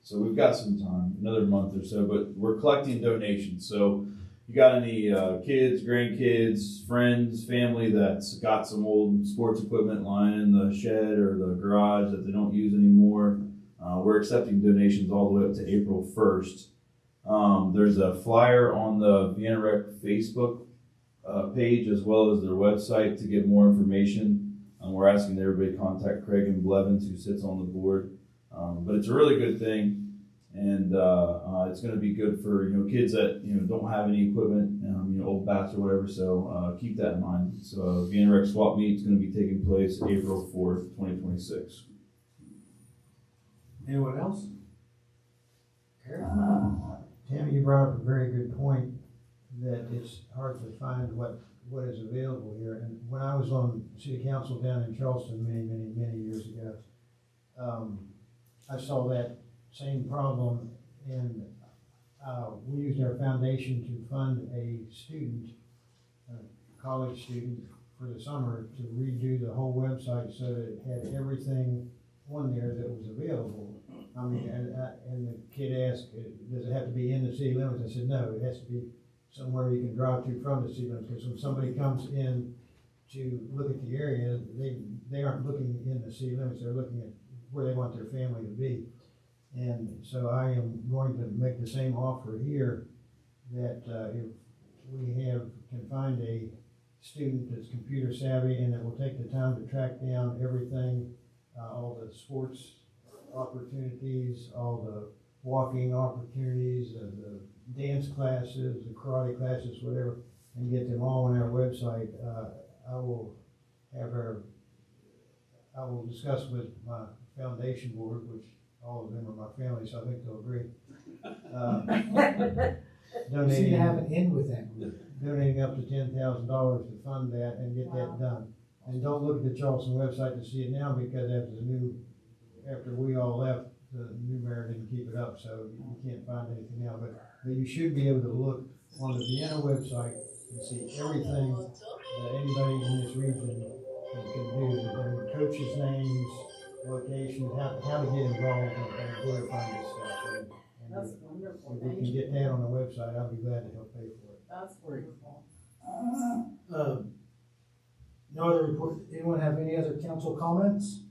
So we've got some time, another month or so, but we're collecting donations. So you got any kids, grandkids, friends, family that's got some old sports equipment lying in the shed or the garage that they don't use anymore, we're accepting donations all the way up to April 1st. There's a flyer on the Vienna Rec Facebook page as well as their website to get more information. We're asking everybody to contact Craig and Blevins, who sits on the board. But it's a really good thing. And it's going to be good for kids that don't have any equipment, old bats or whatever. So keep that in mind. So Vienna Rec Swap Meet is going to be taking place April 4th, 2026. Anyone else? Tammy, you brought up a very good point that it's hard to find what is available here. And when I was on city council down in Charleston many years ago, I saw that same problem, and we used our foundation to fund a student, a college student, for the summer to redo the whole website so that it had everything on there that was available. I mean, and the kid asked, does it have to be in the city limits? I said, no, it has to be somewhere you can drive to from the city limits, because when somebody comes in to look at the area, they aren't looking in the city limits, they're looking at where they want their family to be. And so I am going to make the same offer here, that if we can find a student that's computer savvy and that will take the time to track down everything, all the sports opportunities, all the walking opportunities, the dance classes, the karate classes, whatever, and get them all on our website, I will discuss with my foundation board, which all of them are my family, so I think they'll agree. You seem to have an in with that group. Donating up to $10,000 to fund that and get that done. And don't look at the Charleston website to see it now, because after we all left, the new mayor didn't keep it up, so you can't find anything now. But you should be able to look on the Vienna website and see everything that anybody in this region can do. And coaches' names, locations, how to get involved, and where to find this stuff. That's wonderful. If we can get that on the website, I'll be glad to help pay for it. That's wonderful. No other report. Anyone have any other council comments?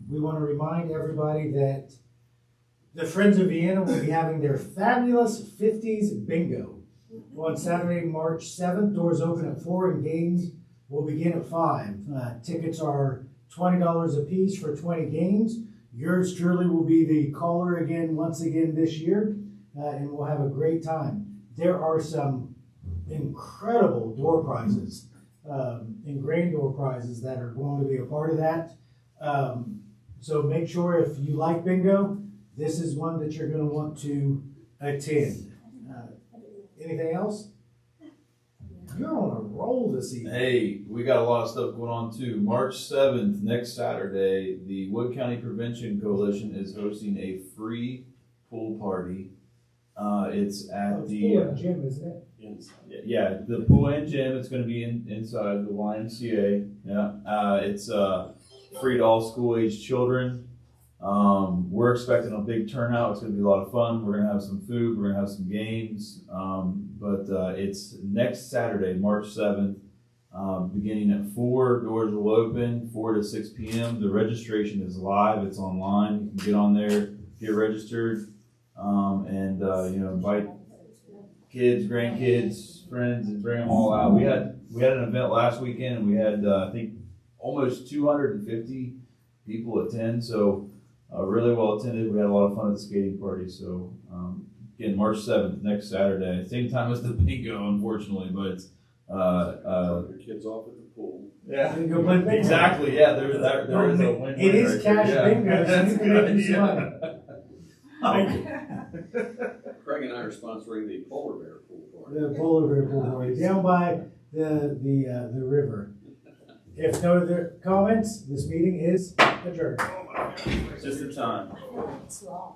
We want to remind everybody that the Friends of Vienna will be having their fabulous 50s bingo on Saturday, March 7th. Doors open at 4 and games will begin at 5. Tickets are $20 a piece for 20 games. Yours truly will be the caller once again this year, and we'll have a great time. There are some incredible door prizes and grand door prizes that are going to be a part of that. So make sure if you like bingo, this is one that you're gonna want to attend. Anything else? You're on a roll this evening. Hey, we got a lot of stuff going on too. March 7th, next Saturday, the Wood County Prevention Coalition is hosting a free pool party. It's at the Gym, isn't it? yeah, the pool and gym. It's going to be inside the YMCA. Yeah, it's free to all school age children. We're expecting a big turnout. It's going to be a lot of fun. We're going to have some food. We're going to have some games. But it's next Saturday, March 7th, beginning at 4. Doors will open 4 to 6 p.m. The registration is live. It's online. You can get on there, get registered, and invite kids, grandkids, friends, and bring them all out. We had an event last weekend, and we had I think almost 250 people attend. So really well attended. We had a lot of fun at the skating party. So again, March 7th, next Saturday, same time as the bingo, unfortunately, but it's Your kids off at the pool. yeah, Bingo, bingo. exactly. Yeah, there is a win-win. It is right cash there. Yeah. bingo, so That's you a can good make some idea. Craig and I are sponsoring the polar bear pool party. The polar bear pool party down by the river. If no other comments, this meeting is adjourned. Just in time. It's long.